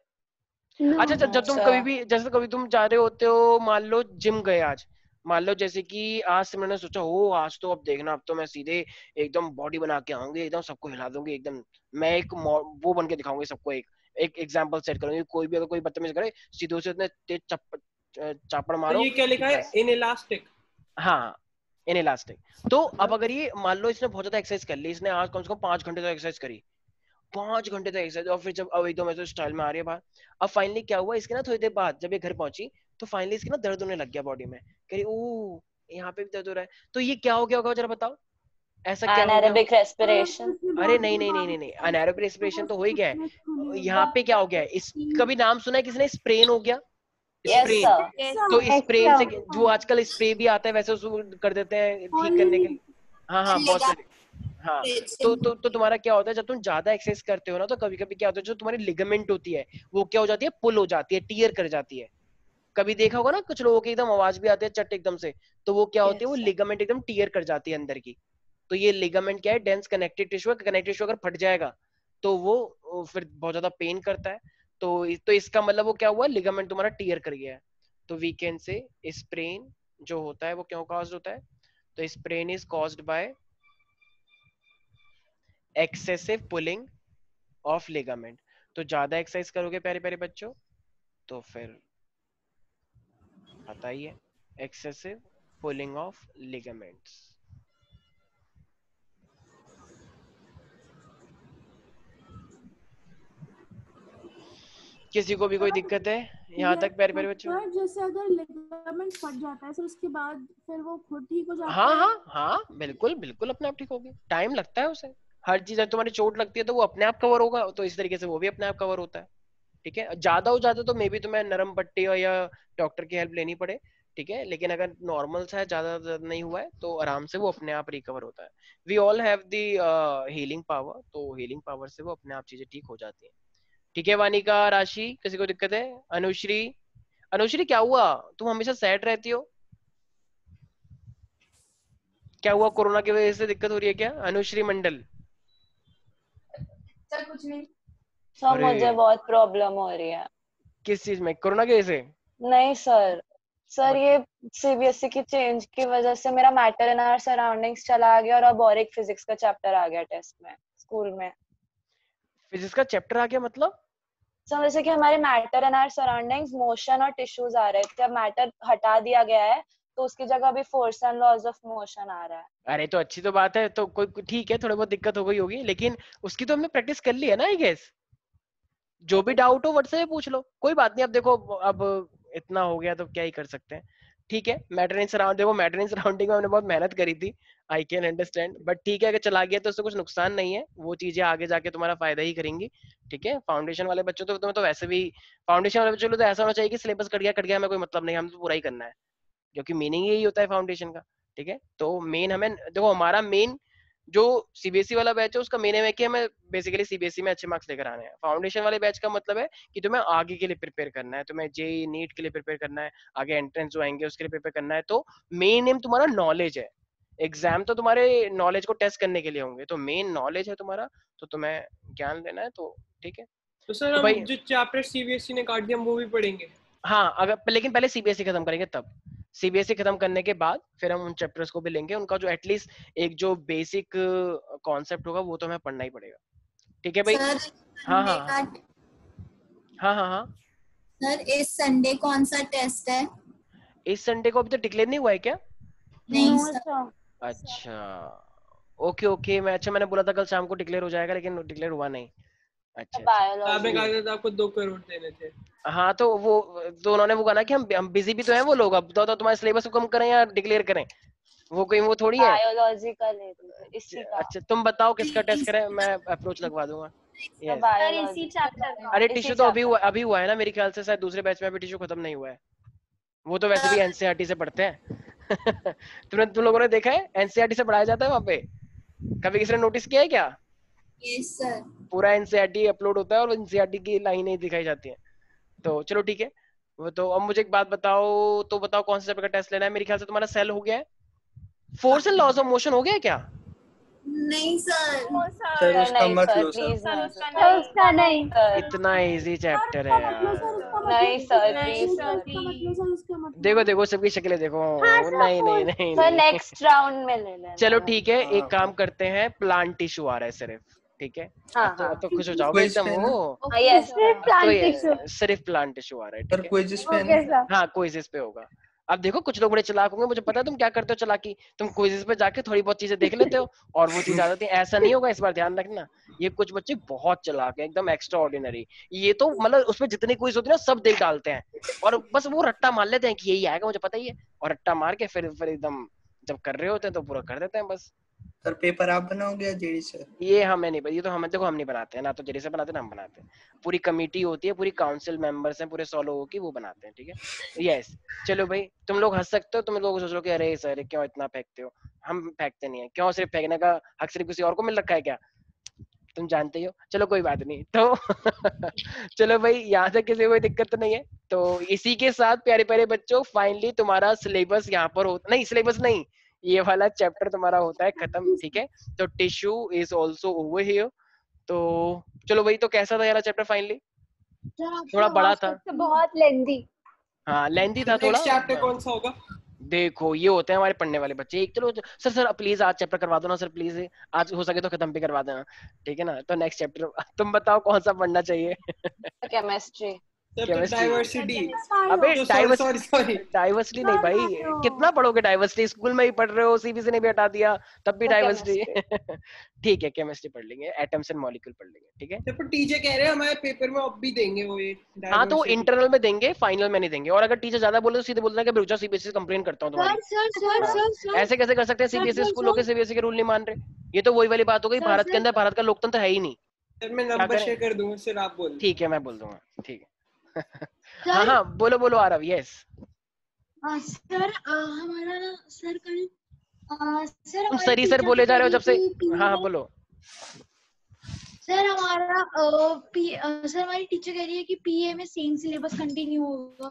अच्छा No. जब तुम कभी भी, जैसे कभी तुम जा रहे होते हो, मान लो जिम गए आज, मान लो जैसे कि आज से मैंने सोचा हो आज तो अब देखना, अब तो मैं सीधे एकदम बॉडी बना के आऊंगी, एकदम सबको हिला दूंगी, एकदम मैं एक वो बन के दिखाऊंगी सबको, एक एक एग्जांपल सेट करूंगी। कोई भी अगर कोई बदतमीज करे सीधे से इतने तेज चापड़ तो मारो। ये क्या लिखा है, बस। inelastic? हाँ इन इलास्टिक। तो अब अगर ये मान लो इसने बहुत ज्यादा एक्सरसाइज कर ली, इसने आज कम से कम 5 घंटे तक एक्सरसाइज करी, 5 घंटे तक एक्सरसाइज, और फिर जब अब एकदम ऐसे स्टाइल में आ रही है बात, अब फाइनली क्या हुआ इसके ना, थोड़ी देर बाद जब ये घर पहुंची तो फाइनली इसके ना दर्द होने लग गया बॉडी में, कह रही ओ यहाँ पे भी दर्द हो रहा है, तो ये क्या हो गया होगा जरा बताओ? ऐसा क्या हो गया? Anaerobic respiration. अरे नहीं नहीं नहीं नहीं नहीं, अनाएरोबिक रेस्पिरेशन तो हो ही गया है। यहाँ पे क्या हो गया है? इस कभी नाम सुना है किसी ने? स्प्रेन हो गया, Yes, स्प्रेन। sir. तो Yes, स्प्रेन से sir. जो आजकल स्प्रे भी आता है वैसे उसको कर देते हैं ठीक करने के लिए। हाँ हाँ बहुत सारे। हाँ तो तुम्हारा क्या होता है जब तुम ज्यादा एक्सरसाइज करते हो ना, तो कभी कभी क्या होता है जो तुम्हारी लिगामेंट होती है वो क्या हो जाती है, पुल हो जाती है, टियर कर जाती है। कभी देखा होगा ना कुछ लोगों की एकदम आवाज भी आती है चट एकदम से, तो वो क्या होती है, वो Yes, sir. लिगामेंट एकदम टियर कर जाती है अंदर की। तो ये लिगामेंट क्या है, डेंस कनेक्टिव टिश्यू है। कनेक्टिव टिश्यू अगर फट जाएगा तो वो फिर बहुत ज्यादा पेन करता है। तो इसका मतलब वो क्या हुआ, लिगामेंट तुम्हारा टियर कर गया है। तो वी कैन से स्प्रेन जो होता है वो क्यों कॉज्ड होता है? तो sprain is caused by excessive pulling of ligament. तो ज्यादा एक्सरसाइज करोगे प्यारे प्यारे बच्चों तो फिर पता ही है, एक्सेसिव पुलिंग ऑफ लिगामेंट्स। किसी को भी कोई दिक्कत है यहाँ तक प्यारे प्यारे बच्चों? सर जैसे अगर लिगामेंट फट जाता है सर उसके बाद फिर वो खुद ठीक हो जाता हाँ है? हाँ हाँ बिल्कुल बिल्कुल अपने आप ठीक होगी, टाइम लगता है उसे। हर चीज अगर तुम्हारी चोट लगती है तो वो अपने आप कवर होगा, तो इस तरीके से वो भी अपने आप कवर होता है। ठीक है, ज्यादा हो जाता तो मे बी तुम्हें नरम पट्टी या डॉक्टर की हेल्प लेनी पड़े। ठीक है, लेकिन अगर नॉर्मल सा है, ज्यादा नहीं हुआ है, तो आराम से वो अपने आप रिकवर होता है। We all have the healing power, तो हीलिंग पावर से वो अपने आप चीजें ठीक हो जाती है। ठीक है वानिका, राशि, किसी को दिक्कत है? अनुश्री, अनुश्री क्या हुआ, तुम हमेशा सैड रहती हो, क्या हुआ, कोरोना की वजह से दिक्कत हो रही है क्या? अनुश्री मंडल। सर कुछ नहीं। सर अरे मुझे बहुत प्रॉब्लम हो रही है। किस चीज में, कोरोना की वजह से? नहीं सर, सर ये सीबीएसई की चेंज की वजह से मेरा मैटर इन आवर सराउंडिंग्स चला गया और अब और एक फिजिक्स का चैप्टर आ गया टेस्ट में स्कूल में। फिजिक्स का चैप्टर आ गया मतलब? सर जैसे कि हमारे matter in our surroundings motion और टिश्यूज आ रहे थे, अब मैटर हटा दिया गया है तो उसकी जगह अभी force and laws of motion आ रहा है। अरे तो अच्छी तो बात है, तो कोई ठीक है, थोड़ी बहुत दिक्कत हो गई होगी, लेकिन उसकी तो हमने प्रैक्टिस कर ली है ना आई गेस। जो भी डाउट हो व्हाट्सएप पे पूछ लो, कोई बात नहीं। अब देखो, अब इतना हो गया तो क्या ही कर सकते हैं। ठीक है, मैटर इन सराउंड, देखो मैटर इन सराउंडिंग में हमने बहुत मेहनत करी थी, आई कैन अंडरस्टैंड, बट ठीक है, अगर चला गया तो उससे कुछ नुकसान नहीं है, वो चीजें आगे जाके तुम्हारा फायदा ही करेंगी। ठीक है, फाउंडेशन वाले बच्चों तो तुम्हें तो वैसे भी, फाउंडेशन वाले बच्चों को तो ऐसा होना चाहिए कि सिलेबस कट गया हमें कोई मतलब नहीं, हमें तो पूरा ही करना है, क्योंकि मीनिंग यही होता है फाउंडेशन का। ठीक है, तो मेन हमें देखो, हमारा मेन जो सीबीएसई वाला बैच है उसका मेन है कि हमें बेसिकली सीबीएसई में अच्छे मार्क्स लेकर आने हैं। फाउंडेशन वाले बैच का मतलब है कि तुम्हें आगे के लिए प्रिपेयर करना है, तुम्हें जेई नीट के लिए प्रिपेयर करना है, आगे एंट्रेंस जो आएंगे उसके लिए प्रिपेयर करना है। तो मेन एम तुम्हारा नॉलेज है, एग्जाम तो तुम्हारे नॉलेज को टेस्ट करने के लिए होंगे, तो मेन नॉलेज है तुम्हारा, तो तुम्हें ज्ञान लेना है। तो ठीक है, तो सर तो हम भाई जो चैप्टर सीबीएसई ने काट दिया हम वो भी पढ़ेंगे? हाँ, अगर लेकिन पहले सीबीएसई खत्म करेंगे, तब सीबीएसई खत्म करने के बाद फिर हम उन चैप्टर्स को भी लेंगे, उनका जो एटलीस्ट एक जो बेसिक कॉन्सेप्ट होगा वो तो हमें पढ़ना ही पड़ेगा। ठीक है भाई? सर हाँ संडे हाँ का हाँ हाँ हाँ। सर इस संडे कौन सा टेस्ट है? इस संडे को अभी तो डिक्लेयर नहीं हुआ है क्या? नहीं No, सर। sir. अच्छा ओके ओके, मैंने बोला था कल शाम को डिक्लेयर हो जाएगा, लेकिन डिक्लेयर हुआ नहीं। अच्छा अच्छा। आपने बायोलॉजी। कहा था आपको 2 करोड़ देने थे। हाँ तो वो, तो उन्होंने वो कहा ना कि हम बिजी भी तो हैं वो लोग, अब तो तुम्हारे सिलेबस को कम करें या डिक्लेयर करें, वो कोई वो थोड़ी है। बायोलॉजी का ले लीजिए, इसी का। अच्छा तुम बताओ किसका टेस्ट करें, मैं अप्रोच लगवा दूंगा। सर यस, बायोलॉजी चैप्टर का। अरे इसी टिश्यू तो chapter का। अभी हुआ है ना मेरे ख्याल से, शायद दूसरे बैच में अभी टिश्यू खत्म नहीं हुआ है, वो तो वैसे भी एनसीईआरटी से पढ़ते हैं। तुम लोगों ने देखा है एनसीईआरटी से पढ़ाया जाता है वहाँ पे, कभी किसी ने नोटिस किया है क्या? Yes sir. पूरा एनसीईआरटी अपलोड होता है और एनसीईआरटी की लाइनें दिखाई जाती हैं। तो चलो ठीक है, वो तो अब मुझे एक बात बताओ, तो बताओ कौन से चैप्टर का टेस्ट लेना है। मेरे ख्याल से तुम्हारा सेल हो गया है, force and laws of motion हो गया है क्या? नहीं सर। सर उसका नहीं मत sir, low sir. Please sir नहीं उसका नहीं। सर। इतना इजी चैप्टर है यार। नहीं सर, नहीं प्लीज सर, सर। देखो देखो सबकी शक्लें देखो, नहीं नहीं नहीं सर नहीं। नेक्स्ट राउंड में ले लेना। चलो ठीक है, एक हाँ। काम करते हैं, प्लांट टिश्यू आ रहा है सिर्फ, ठीक है? हाँ, अब तो खुश हो जाओगे क्विज एकदम। पे ना? वो यस सिर्फ तो प्लांट ये टिश्यू। सिर्फ प्लांट टिश्यू आ रहा है, सर ठीक है? क्विज़ पे ओके ना? सर। हाँ क्विज़ पे होगा। अब देखो कुछ लोग बड़े चालाक होंगे, मुझे पता है तुम क्या करते हो चालाकी, तुम क्विज़ पे जाके थोड़ी बहुत चीजें देख लेते हो और वो चीज आ जाती है। ऐसा नहीं होगा इस बार, ध्यान रखना। ये कुछ बच्चे बहुत चालाक हैं, एकदम एक्स्ट्रा ऑर्डिनरी। ये तो मतलब उसमें जितनी क्विज होती है ना सब देख डालते हैं, और बस वो रट्टा मार लेते हैं कि यही आएगा, मुझे पता ही है, और रट्टा मार के फिर एकदम जब कर रहे होते हैं तो पूरा कर देते हैं बस। सर पेपर आप बनाओगे या जेडी सर? ये हमें नहीं, ये तो हम देखो हम नहीं बनाते हैं ना, तो जेडी से बनाते हैं ना हम बनाते हैं। पूरी कमेटी होती है, पूरी काउंसिल मेंबर्स हैं पूरे 100 लोगों की, वो बनाते हैं, ठीक है। यस चलो भाई, तुम लोग हंस सकते हो, तुम लोग सोच लो कि अरे सर क्यों इतना फेंकते हो, हम फेंकते नहीं है। क्यों, सिर्फ फेंकने का हक सिर्फ किसी और को मिल रखा है क्या, तुम जानते ही हो। चलो कोई बात नहीं, तो चलो भाई यहाँ से किसी को कोई दिक्कत तो नहीं है। तो इसी के साथ प्यारे प्यारे बच्चों, फाइनली तुम्हारा सिलेबस यहाँ पर होता नहीं, सिलेबस नहीं, ये वाला चैप्टर तुम्हारा होता है खत्म, ठीक है। तो tissue is also over here. तो चलो भाई, तो कैसा था यार चैप्टर फाइनली? थोड़ा बड़ा था, बहुत लेंदी। हाँ लेंदी था थोड़ा। नेक्स्ट चैप्टर कौन सा होगा? देखो ये होते हैं हमारे पढ़ने वाले बच्चे, एक चलो सर सर प्लीज आज चैप्टर करवा दो ना सर, प्लीज आज हो सके तो खत्म भी करवा देना, ठीक है ना। तो नेक्स्ट चैप्टर तुम बताओ कौन सा पढ़ना चाहिए? केमिस्ट्री। सर तो Chemistry। डाइवर्सिटी। अबे सॉरी डाइवर्सिटी नहीं भाई, कितना पढ़ोगे डाइवर्सिटी, स्कूल में ही पढ़ रहे हो, सीबीएसई ने भी हटा दिया तब भी तो डाइवर्सिटी। ठीक है केमिस्ट्री पढ़ लेंगे, एटम्स एंड मॉलिक्यूल पढ़ लेंगे, ठीक है। पर टीचर कह रहे हैं हमारे पेपर में अब भी देंगे वो ये हाँ तो diversity। इंटरनल में देंगे, फाइनल में नहीं देंगे। और अगर टीचर ज्यादा बोले तो सीधे बोलना कि रुचा सीबीएसई कंप्लेन करता हूँ तुम्हारी। सर ऐसे कैसे कर सकते हैं, सीबीएसई स्कूलों के सीबीएसई के रूल नहीं मान रहे, ये तो वही वाली बात हो गई, भारत के अंदर भारत का लोकतंत्र है ही नहीं। सर मैं क्या नंबर करें? शेयर कर दूंगा, सर आप बोल। ठीक है मैं बोल दूंगा, ठीक है। हाँ हाँ बोलो बोलो आरव। यस सर हमारा ना सर कल सर तुम सर ही सर बोले जा रहे हो जब से। हाँ हाँ बोलो। सर हमारा सर हमारी टीचर कह रही है कि पीए में सेम सिलेबस कंटिन्यू होगा।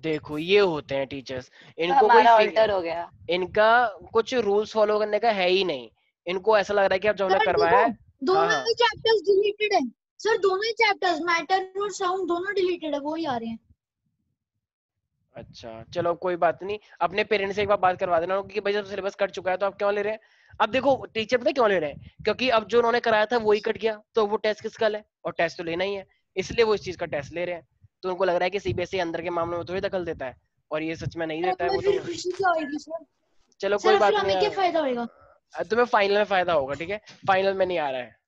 देखो ये होते हैं टीचर्स, इनको हमारा कोई ऑल्टर हो गया। इनका कुछ रूल्स फॉलो करने का है ही नहीं। इनको ऐसा लग रहा है कि अब जो उन्हें सर करवाया है। देखो, हाँ दोनों हाँ ही चैप्टर्स डिलीटेड है सर, दोनों ही चैप्टर्स मैटर और साउंड दोनों डिलीटेड है, वो ही आ रहे हैं। अच्छा चलो कोई बात नहीं, अपने पेरेंट्स से एक बार बात करवा देना कि भाई जब सिलेबस कट चुका है तो आप क्यों ले रहे हैं। अब देखो टीचर पता है क्यों ले रहे हैं, क्योंकि अब जो उन्होंने कराया था वही कट गया, तो वो टेस्ट किसका है, और टेस्ट तो लेना ही है, इसलिए वो इस चीज का टेस्ट ले रहे हैं। तो उनको लग रहा है कि सीबीएसई अंदर के मामलों में थोड़ी दखल देता है, और ये सच में नहीं देता है वो तो। खुशी क्या होगी सर? चलो कोई सर बात फिर हमें क्या नहीं, फायदा होएगा? तुम्हें फाइनल में फायदा होगा, ठीक है, फाइनल में नहीं आ रहा है।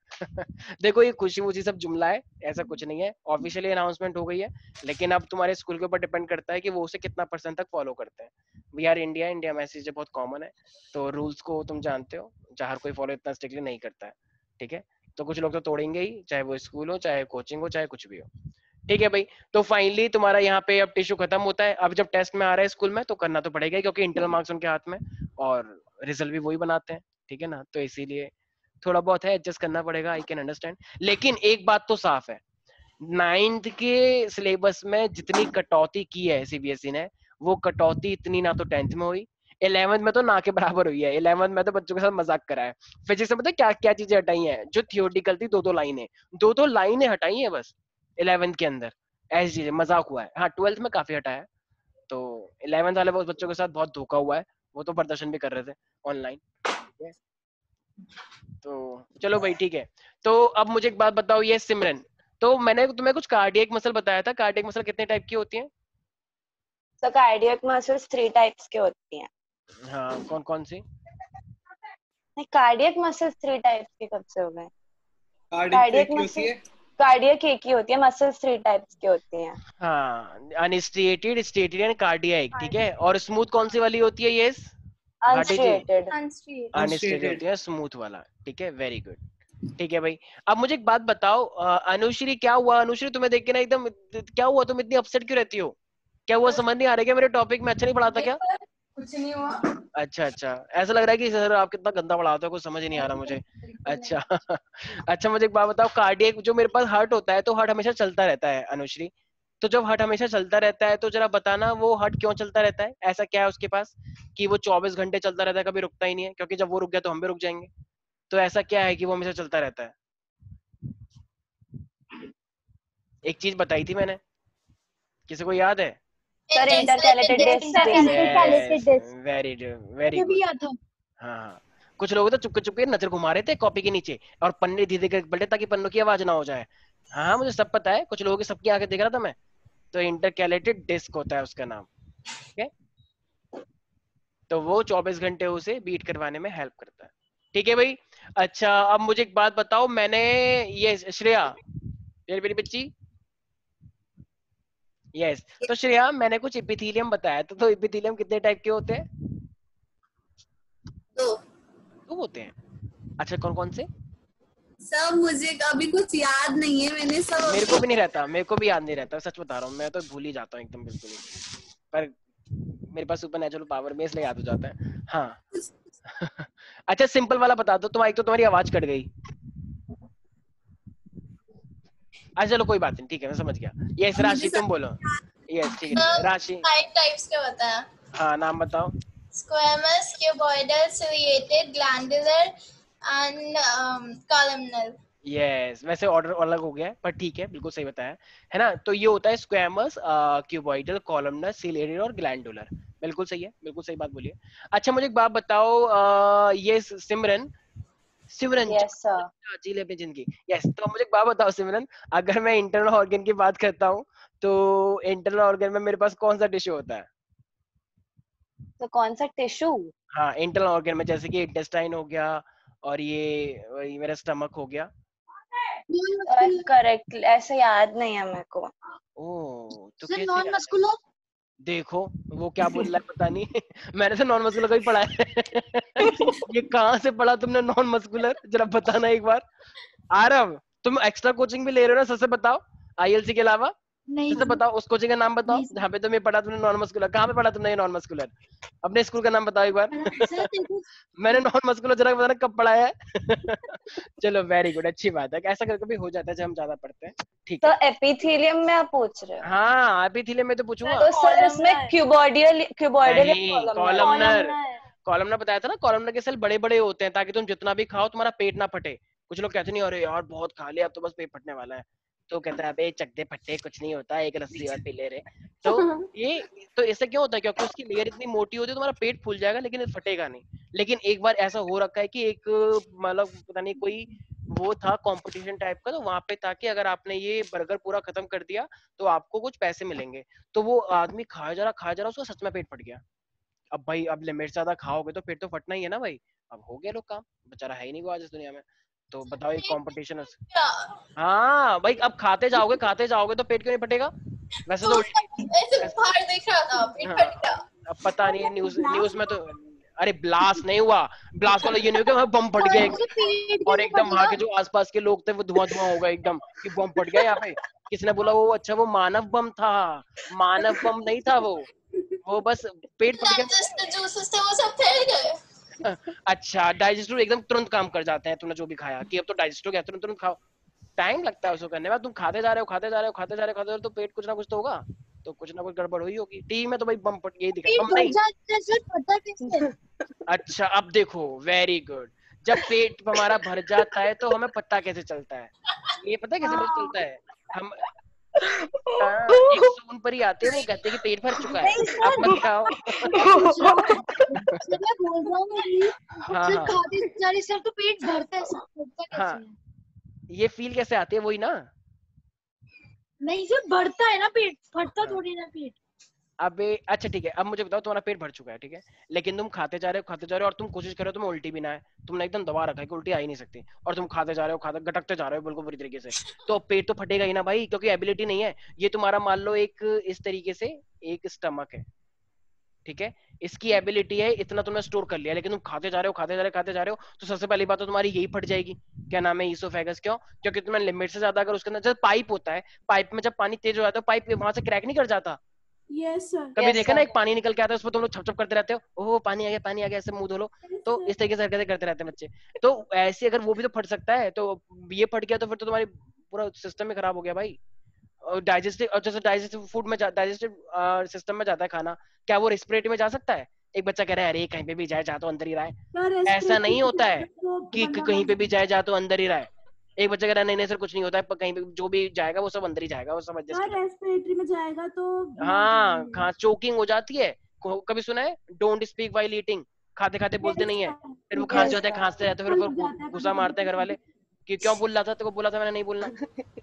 देखो ये खुशी मुशी सब जुमला है, ऐसा कुछ नहीं है, ऑफिशियली अनाउंसमेंट हो गई है, लेकिन अब तुम्हारे स्कूल के ऊपर डिपेंड करता है कि वो उसे कितना परसेंट तक फॉलो करते हैं। वी आर इंडिया, इंडिया में ऐसी चीजें बहुत कॉमन है, तो रूल्स को तुम जानते हो, हर कोई फॉलो इतना स्ट्रिक्टली नहीं करता है, ठीक है। तो कुछ लोग तो तोड़ेंगे ही, चाहे वो स्कूल हो, चाहे कोचिंग हो, चाहे कुछ भी हो, ठीक है भाई। तो फाइनली तुम्हारा यहाँ पे अब टिश्यू खत्म होता है, अब जब टेस्ट में आ रहा है स्कूल में तो करना तो पड़ेगा ही, क्योंकि इंटरनल मार्क्स उनके हाथ में और रिजल्ट भी वही बनाते हैं, ठीक है ना। तो इसीलिए थोड़ा बहुत है, एडजस्ट करना पड़ेगा, आई कैन अंडरस्टैंड। लेकिन एक बात तो साफ है, 9th के सिलेबस में जितनी कटौती की है सीबीएसई ने, वो कटौती इतनी ना तो 10th में हुई, 11th में तो ना के बराबर हुई है। 11th में तो बच्चों के साथ मजाक करा है। फिजिक्स में पता है क्या क्या चीजें हटाई हैं, जो थियोरिटिकल थी, दो लाइनें हटाई हैं बस 11th के अंदर, ऐसी चीजें मजाक हुआ है। हाँ 12th में काफी हटाया है, तो 11th वाले बच्चों के साथ बहुत धोखा हुआ है, वो तो प्रदर्शन भी कर रहे थे ऑनलाइन, ठीक है। तो चलो भाई ठीक है। तो अब मुझे एक बात बताओ, ये सिमरन, तो मैंने तुम्हें कुछ कार्डियक मसल बताया था, कार्डियक मसल कितने टाइप की होती हैं? So cardiac muscles 3 टाइप्स के होती हैं। हाँ कौन कौन सी? नहीं, कार्डियक मसल्स 3 टाइप्स के कब से हो गए? कार्डियक होती है। कार्डियक एक ही होती है, मसल्स 3 टाइप्स की होती हैं। हाँ अनस्ट्रिएटेड, स्ट्रेटेड एंड कार्डियक, ठीक है। और स्मूथ कौन सी वाली होती है? ये अनस्ट्रिएटेड। अनस्ट्रेटेड होती है, स्मूथ वाला, ठीक है, वेरी गुड, ठीक है भाई। अब मुझे एक बात बताओ, अनुश्री क्या हुआ? अनुश्री तुम्हें देख के ना एकदम, क्या हुआ, तुम इतनी अपसेट क्यों रहती हो? क्या हुआ, समझ नहीं आ रहा क्या मेरे टॉपिक में? अच्छा नहीं पढ़ाता क्या? कुछ नहीं हुआ। अच्छा अच्छा, ऐसा लग रहा है कि सर आप कितना गंदा पढ़ाते हो, कुछ समझ ही नहीं आ रहा मुझे। अच्छा अच्छा मुझे एक बात बताओ, कार्डियक जो मेरे पास हार्ट होता है, तो हार्ट हमेशा चलता रहता है अनुश्री, तो जब हार्ट हमेशा चलता रहता है तो जरा बताना वो हार्ट क्यों चलता रहता है, ऐसा क्या है उसके पास कि वो 24 घंटे चलता रहता है, कभी रुकता ही नहीं है? क्योंकि जब वो रुक गया तो हम भी रुक जाएंगे, तो ऐसा क्या है कि वो हमेशा चलता रहता है? एक चीज बताई थी मैंने, किसी को याद है? Sir intercalated disc. Very very good. हाँ हाँ, कुछ लोग तो चुपके चुपके नजर घुमा रहे थे कॉपी के नीचे और पन्ने धीरे धीरे पलटे ताकि पन्नों की आवाज ना हो जाए। हाँ मुझे सब पता है, कुछ लोगों की सबकी आंखें देख रहा था मैं। तो इंटरकैलेटेड डिस्क होता है उसका नाम, ठीक है। तो वो 24 घंटे उसे बीट करवाने में हेल्प करता है, ठीक है भाई। अच्छा अब मुझे एक बात बताओ, मैंने ये श्रेया, ये मेरी बच्ची, यस, तो श्रेया मैंने कुछ एपिथेलियम बताया था, तो एपिथेलियम कितने टाइप के होते हैं? 2। कब होते हैं? अच्छा कौन कौन से? सब मुझे अभी कुछ याद नहीं है, मैंने सब मेरे को भी नहीं रहता, मेरे को भी याद नहीं रहता, सच बता रहा हूँ, मैं तो भूल ही जाता हूँ एकदम बिल्कुल ही। पर मेरे पास सुपर नेचुरल पावर में इसलिए याद हो जाता है। हाँ अच्छा सिंपल वाला बता दो, तुम्हारी तो तुम्हारी आवाज कट गई। अच्छा चलो कोई बात नहीं, ठीक है मैं समझ गया। यस राशि तुम बोलो। यस ठीक है राशि। 5 टाइप्स के बताया। हाँ नाम बताओ। Squamous, cuboidal, ciliated, glandular and columnar. Yes वैसे ऑर्डर अलग हो गया है पर ठीक है, बिल्कुल सही बताया है ना। तो ये होता है स्क्वैमस, क्यूबॉइडल, कॉलमनर, सिलिएटेड और ग्लैंडुलर। बिल्कुल सही है, बिल्कुल सही बात बोलिए। अच्छा मुझे एक बात बताओ, ये सिमरन सिमरन यस सर। जी ले अपनी जिंदगी। यस तो मुझे एक बात बताओ सिमरन, अगर मैं इंटरनल ऑर्गन की बात करता हूँ तो इंटरनल ऑर्गन में मेरे पास कौन सा टिश्यू होता है? तो कौन सा टिश्यू? हाँ इंटरनल ऑर्गन में जैसे कि इंटेस्टाइन हो गया और ये मेरा स्टमक हो गया। करेक्ट, ऐसे याद नहीं है मेरे को। ओह तो सर कैसे नॉन याद है? मस्कुलर। देखो वो क्या बोल रहा है पता नहीं मैंने तो नॉन मस्कुलर का ही पढ़ा है ये कहाँ से पढ़ा तुमने नॉन मस्कुलर, जरा बताना एक बार। आरव तुम एक्स्ट्रा कोचिंग भी ले रहे हो ना, सच से बताओ आईएलसी के अलावा, नहीं सच से बताओ उस कोचिंग का नाम बताओ नहीं सर। जहाँ पे तुम्हें पढ़ा तुमने नॉन मस्कुलर। कहाँ पे पढ़ा तुमने ये नॉन मस्कुलर? अपने स्कूल का नाम बताओ एक बार सर देखो मैंने नॉन मस्कुलर जरा बताना कब पढ़ा है चलो वेरी गुड, अच्छी बात है, ऐसा करके भी हो जाता है जब हम ज्यादा पढ़ते हैं। ठीक तो है एपिथेलियम में आप पूछ रहे हो? हाँ एपिथेलियम में तो पूछूंगा। तो सर इसमें क्यूबॉइडल क्यूबॉइडल या नहीं कॉलमनर? कॉलमनर बताया था ना, कॉलमनर के सेल बड़े बड़े होते हैं ताकि तुम जितना भी खाओ तुम्हारा पेट ना फटे। कुछ लोग कहते नहीं अरे यार बहुत खा लिया अब तो बस पेट फटने वाला है, तो कहता है अबे चकदे फट्टे कुछ नहीं होता, एक लस्सी और पी ले रहे। तो ये तो ऐसे क्यों होता है? क्योंकि उसकी लेयर इतनी मोटी होती है तुम्हारा पेट फूल जाएगा लेकिन फटेगा नहीं। लेकिन एक बार ऐसा हो रखा है कि एक मतलब पता नहीं कोई वो था कंपटीशन टाइप का, तो वहां पे था कि अगर आपने ये बर्गर पूरा खत्म कर दिया तो आपको कुछ पैसे मिलेंगे। तो वो आदमी खा जा रहा उसका सच में पेट फट गया। अब भाई अब लिमिट से ज्यादा खाओगे तो पेट तो फटना ही है ना भाई। अब हो गया लोग काम, बेचारा है ही नहीं वो आज इस दुनिया में। तो बताओ ये कंपटीशन। हाँ भाई अब खाते जाओगे तो पेट क्यों नहीं फटेगा? वैसे तो उल्टी ऐसे बाहर देख रहा था, पेट हाँ, फट गया। अब पता नहीं न्यूज में तो अरे ब्लास्ट नहीं हुआ, ब्लास्ट वाला ये नहीं हुआ कि बम फट गया मुझे पेट और भी एकदम फट वहां गया। के जो आसपास के लोग थे वो धुआं धुआं हो गया एकदम कि बम फट गया यहाँ पे। किसने बोला वो? अच्छा वो मानव बम था, मानव बम नहीं था वो बस पेट फट गया। डाइजेस्ट जूसेस थे वो सब फैल गए। अच्छा डाइजेस्टिव एकदम तुरंत काम कर जाते हैं, तुमने जो भी खाया कि अब तो डाइजेस्ट हो गया, तुरंत तुरंत खाओ। टाइम लगता है उसको करने में। तुम खाते जा रहे हो तो पेट कुछ ना कुछ तो होगा, तो कुछ ना कुछ गड़बड़ हुई होगी। टीवी में तो भाई बम फट यही दिखा पेट बम भर नहीं। जाता है सर, पता कैसे? अच्छा अब देखो वेरी गुड, जब पेट हमारा भर जाता है तो हमें पता कैसे चलता है? ये पता है कैसे पता चलता है? हम एक सून पर ही आते हैं, वो कहते हैं कि पेट भर चुका है नहीं अब सर, मत खाओ मैं पूछ रहा हूँ सर, मैं बोल रहा हूँ कि हाँ सर हाँ खाते जा रहे सर तो पेट भरता है सर, भरता हाँ कैसे है? ये फील कैसे आती है वही ना। नहीं सर बढ़ता है ना पेट, फटता हाँ। थोड़ी ना पेट। अबे अच्छा ठीक है, अब मुझे बताओ तुम्हारा पेट भर चुका है ठीक है, लेकिन तुम खाते जा रहे हो और तुम कोशिश कर रहे हो तुम्हें उल्टी भी ना आए, तुमने एकदम दबा रखा है कि उल्टी आ ही नहीं सकती, और तुम खाते जा रहे हो खाते गटकते जा रहे हो बिल्कुल बुरी तरीके से, तो पेट तो फटेगा ही ना भाई, क्योंकि एबिलिटी नहीं है। ये तुम्हारा मान लो एक इस तरीके से एक स्टमक है ठीक है, इसकी एबिलिटी है इतना तुमने स्टोर कर लिया, लेकिन तुम खाते जा रहे हो तो सबसे पहली बात तो तुम्हारी यही फट जाएगी, क्या नाम है, ईसोफेगस। क्यों? क्योंकि तुम्हें लिमिट से ज्यादा अगर उसके अंदर जैसे पाइप होता है, पाइप में जब पानी तेज हो जाता है पाइप वहां से क्रैक नहीं कर जाता। Yes sir. कभी Yes, देखा sir. ना एक पानी निकल के आता है उसमें तुम लोग छप छप करते रहते हो, ओह पानी आ गया ऐसे मुंह धो लो, तो इस तरीके से हरकतें करते रहते हैं बच्चे। तो ऐसे अगर वो भी तो फट सकता है, तो ये फट गया तो फिर तो तुम्हारी पूरा सिस्टम ही खराब हो गया भाई। और डाइजेस्टिव, और जैसे डाइजेस्टिव फूड में डाइजेस्टिव सिस्टम में जाता है खाना, क्या वो रेस्पिरेटरी में जा सकता है? एक बच्चा कह रहा है अरे कहीं पे भी जाए जा तो अंदर ही रहा है, सर ऐसा नहीं होता है तो कि बंदा कहीं मर पे भी जाएगा। जाए जा तो अंदर ही रहा है। एक बच्चा कह रहा है नहीं नहीं सर कुछ नहीं होता है, कहीं पे जो भी जाएगा वो सब अंदर ही जाएगा, वो सब एडजस्ट सर हो जाएगा। रेस्पिरेटरी में जाएगा तो मर हाँ जाएंगे। खा चोकिंग हो जाती है। कभी सुना है डोंट स्पीक वाइल ईटिंग, खाते खाते बोलते Yes, नहीं है, sir. फिर वो Yes, खांसते होते हैं sir. खांसते रहते हैं, लग फिर जाता है घुसा कभी मारते हैं घर वाले कभी। कि क्यों बोल रहा था, तेरे को बोला था मैंने नहीं बोलना।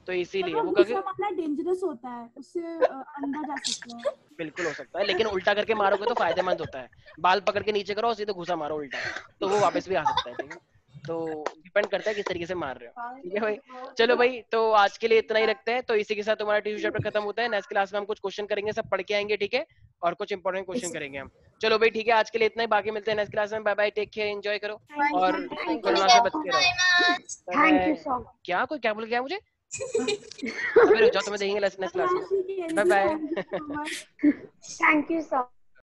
तो इसीलिए वो वो गुस्सा कभी मारना डेंजरस होता है, उससे अंदर जा सकता है। बिल्कुल हो सकता है, लेकिन उल्टा करके मारोगे तो फायदेमंद होता है। बाल पकड़ के नीचे करो और सीधे घुसा मारो उल्टा, तो वो वापस भी आ सकता है ठीक है। तो डिपेंड करता है किस तरीके से मार रहे हो ठीक है भाई। चलो भाई तो आज के लिए इतना ही रखते हैं, तो इसी के साथ तुम्हारा ट्यूशन चैप्टर खत्म होता है। नेक्स्ट क्लास में हम कुछ क्वेश्चन करेंगे, सब पढ़ के आएंगे ठीक है। और कुछ इंपॉर्टेंट क्वेश्चन करेंगे हम। चलो भाई ठीक है, आज के लिए इतना ही, बाकी मिलते हैं नेक्स्ट क्लास में। Bye bye, take care, enjoy करो और कोरोना से बच के रहो। Thank you so much. क्या कोई क्या बोल गया मुझे? अबे रुक जाओ, तुम्हें देखेंगे नेक्स्ट क्लास में। Bye bye. Thank you so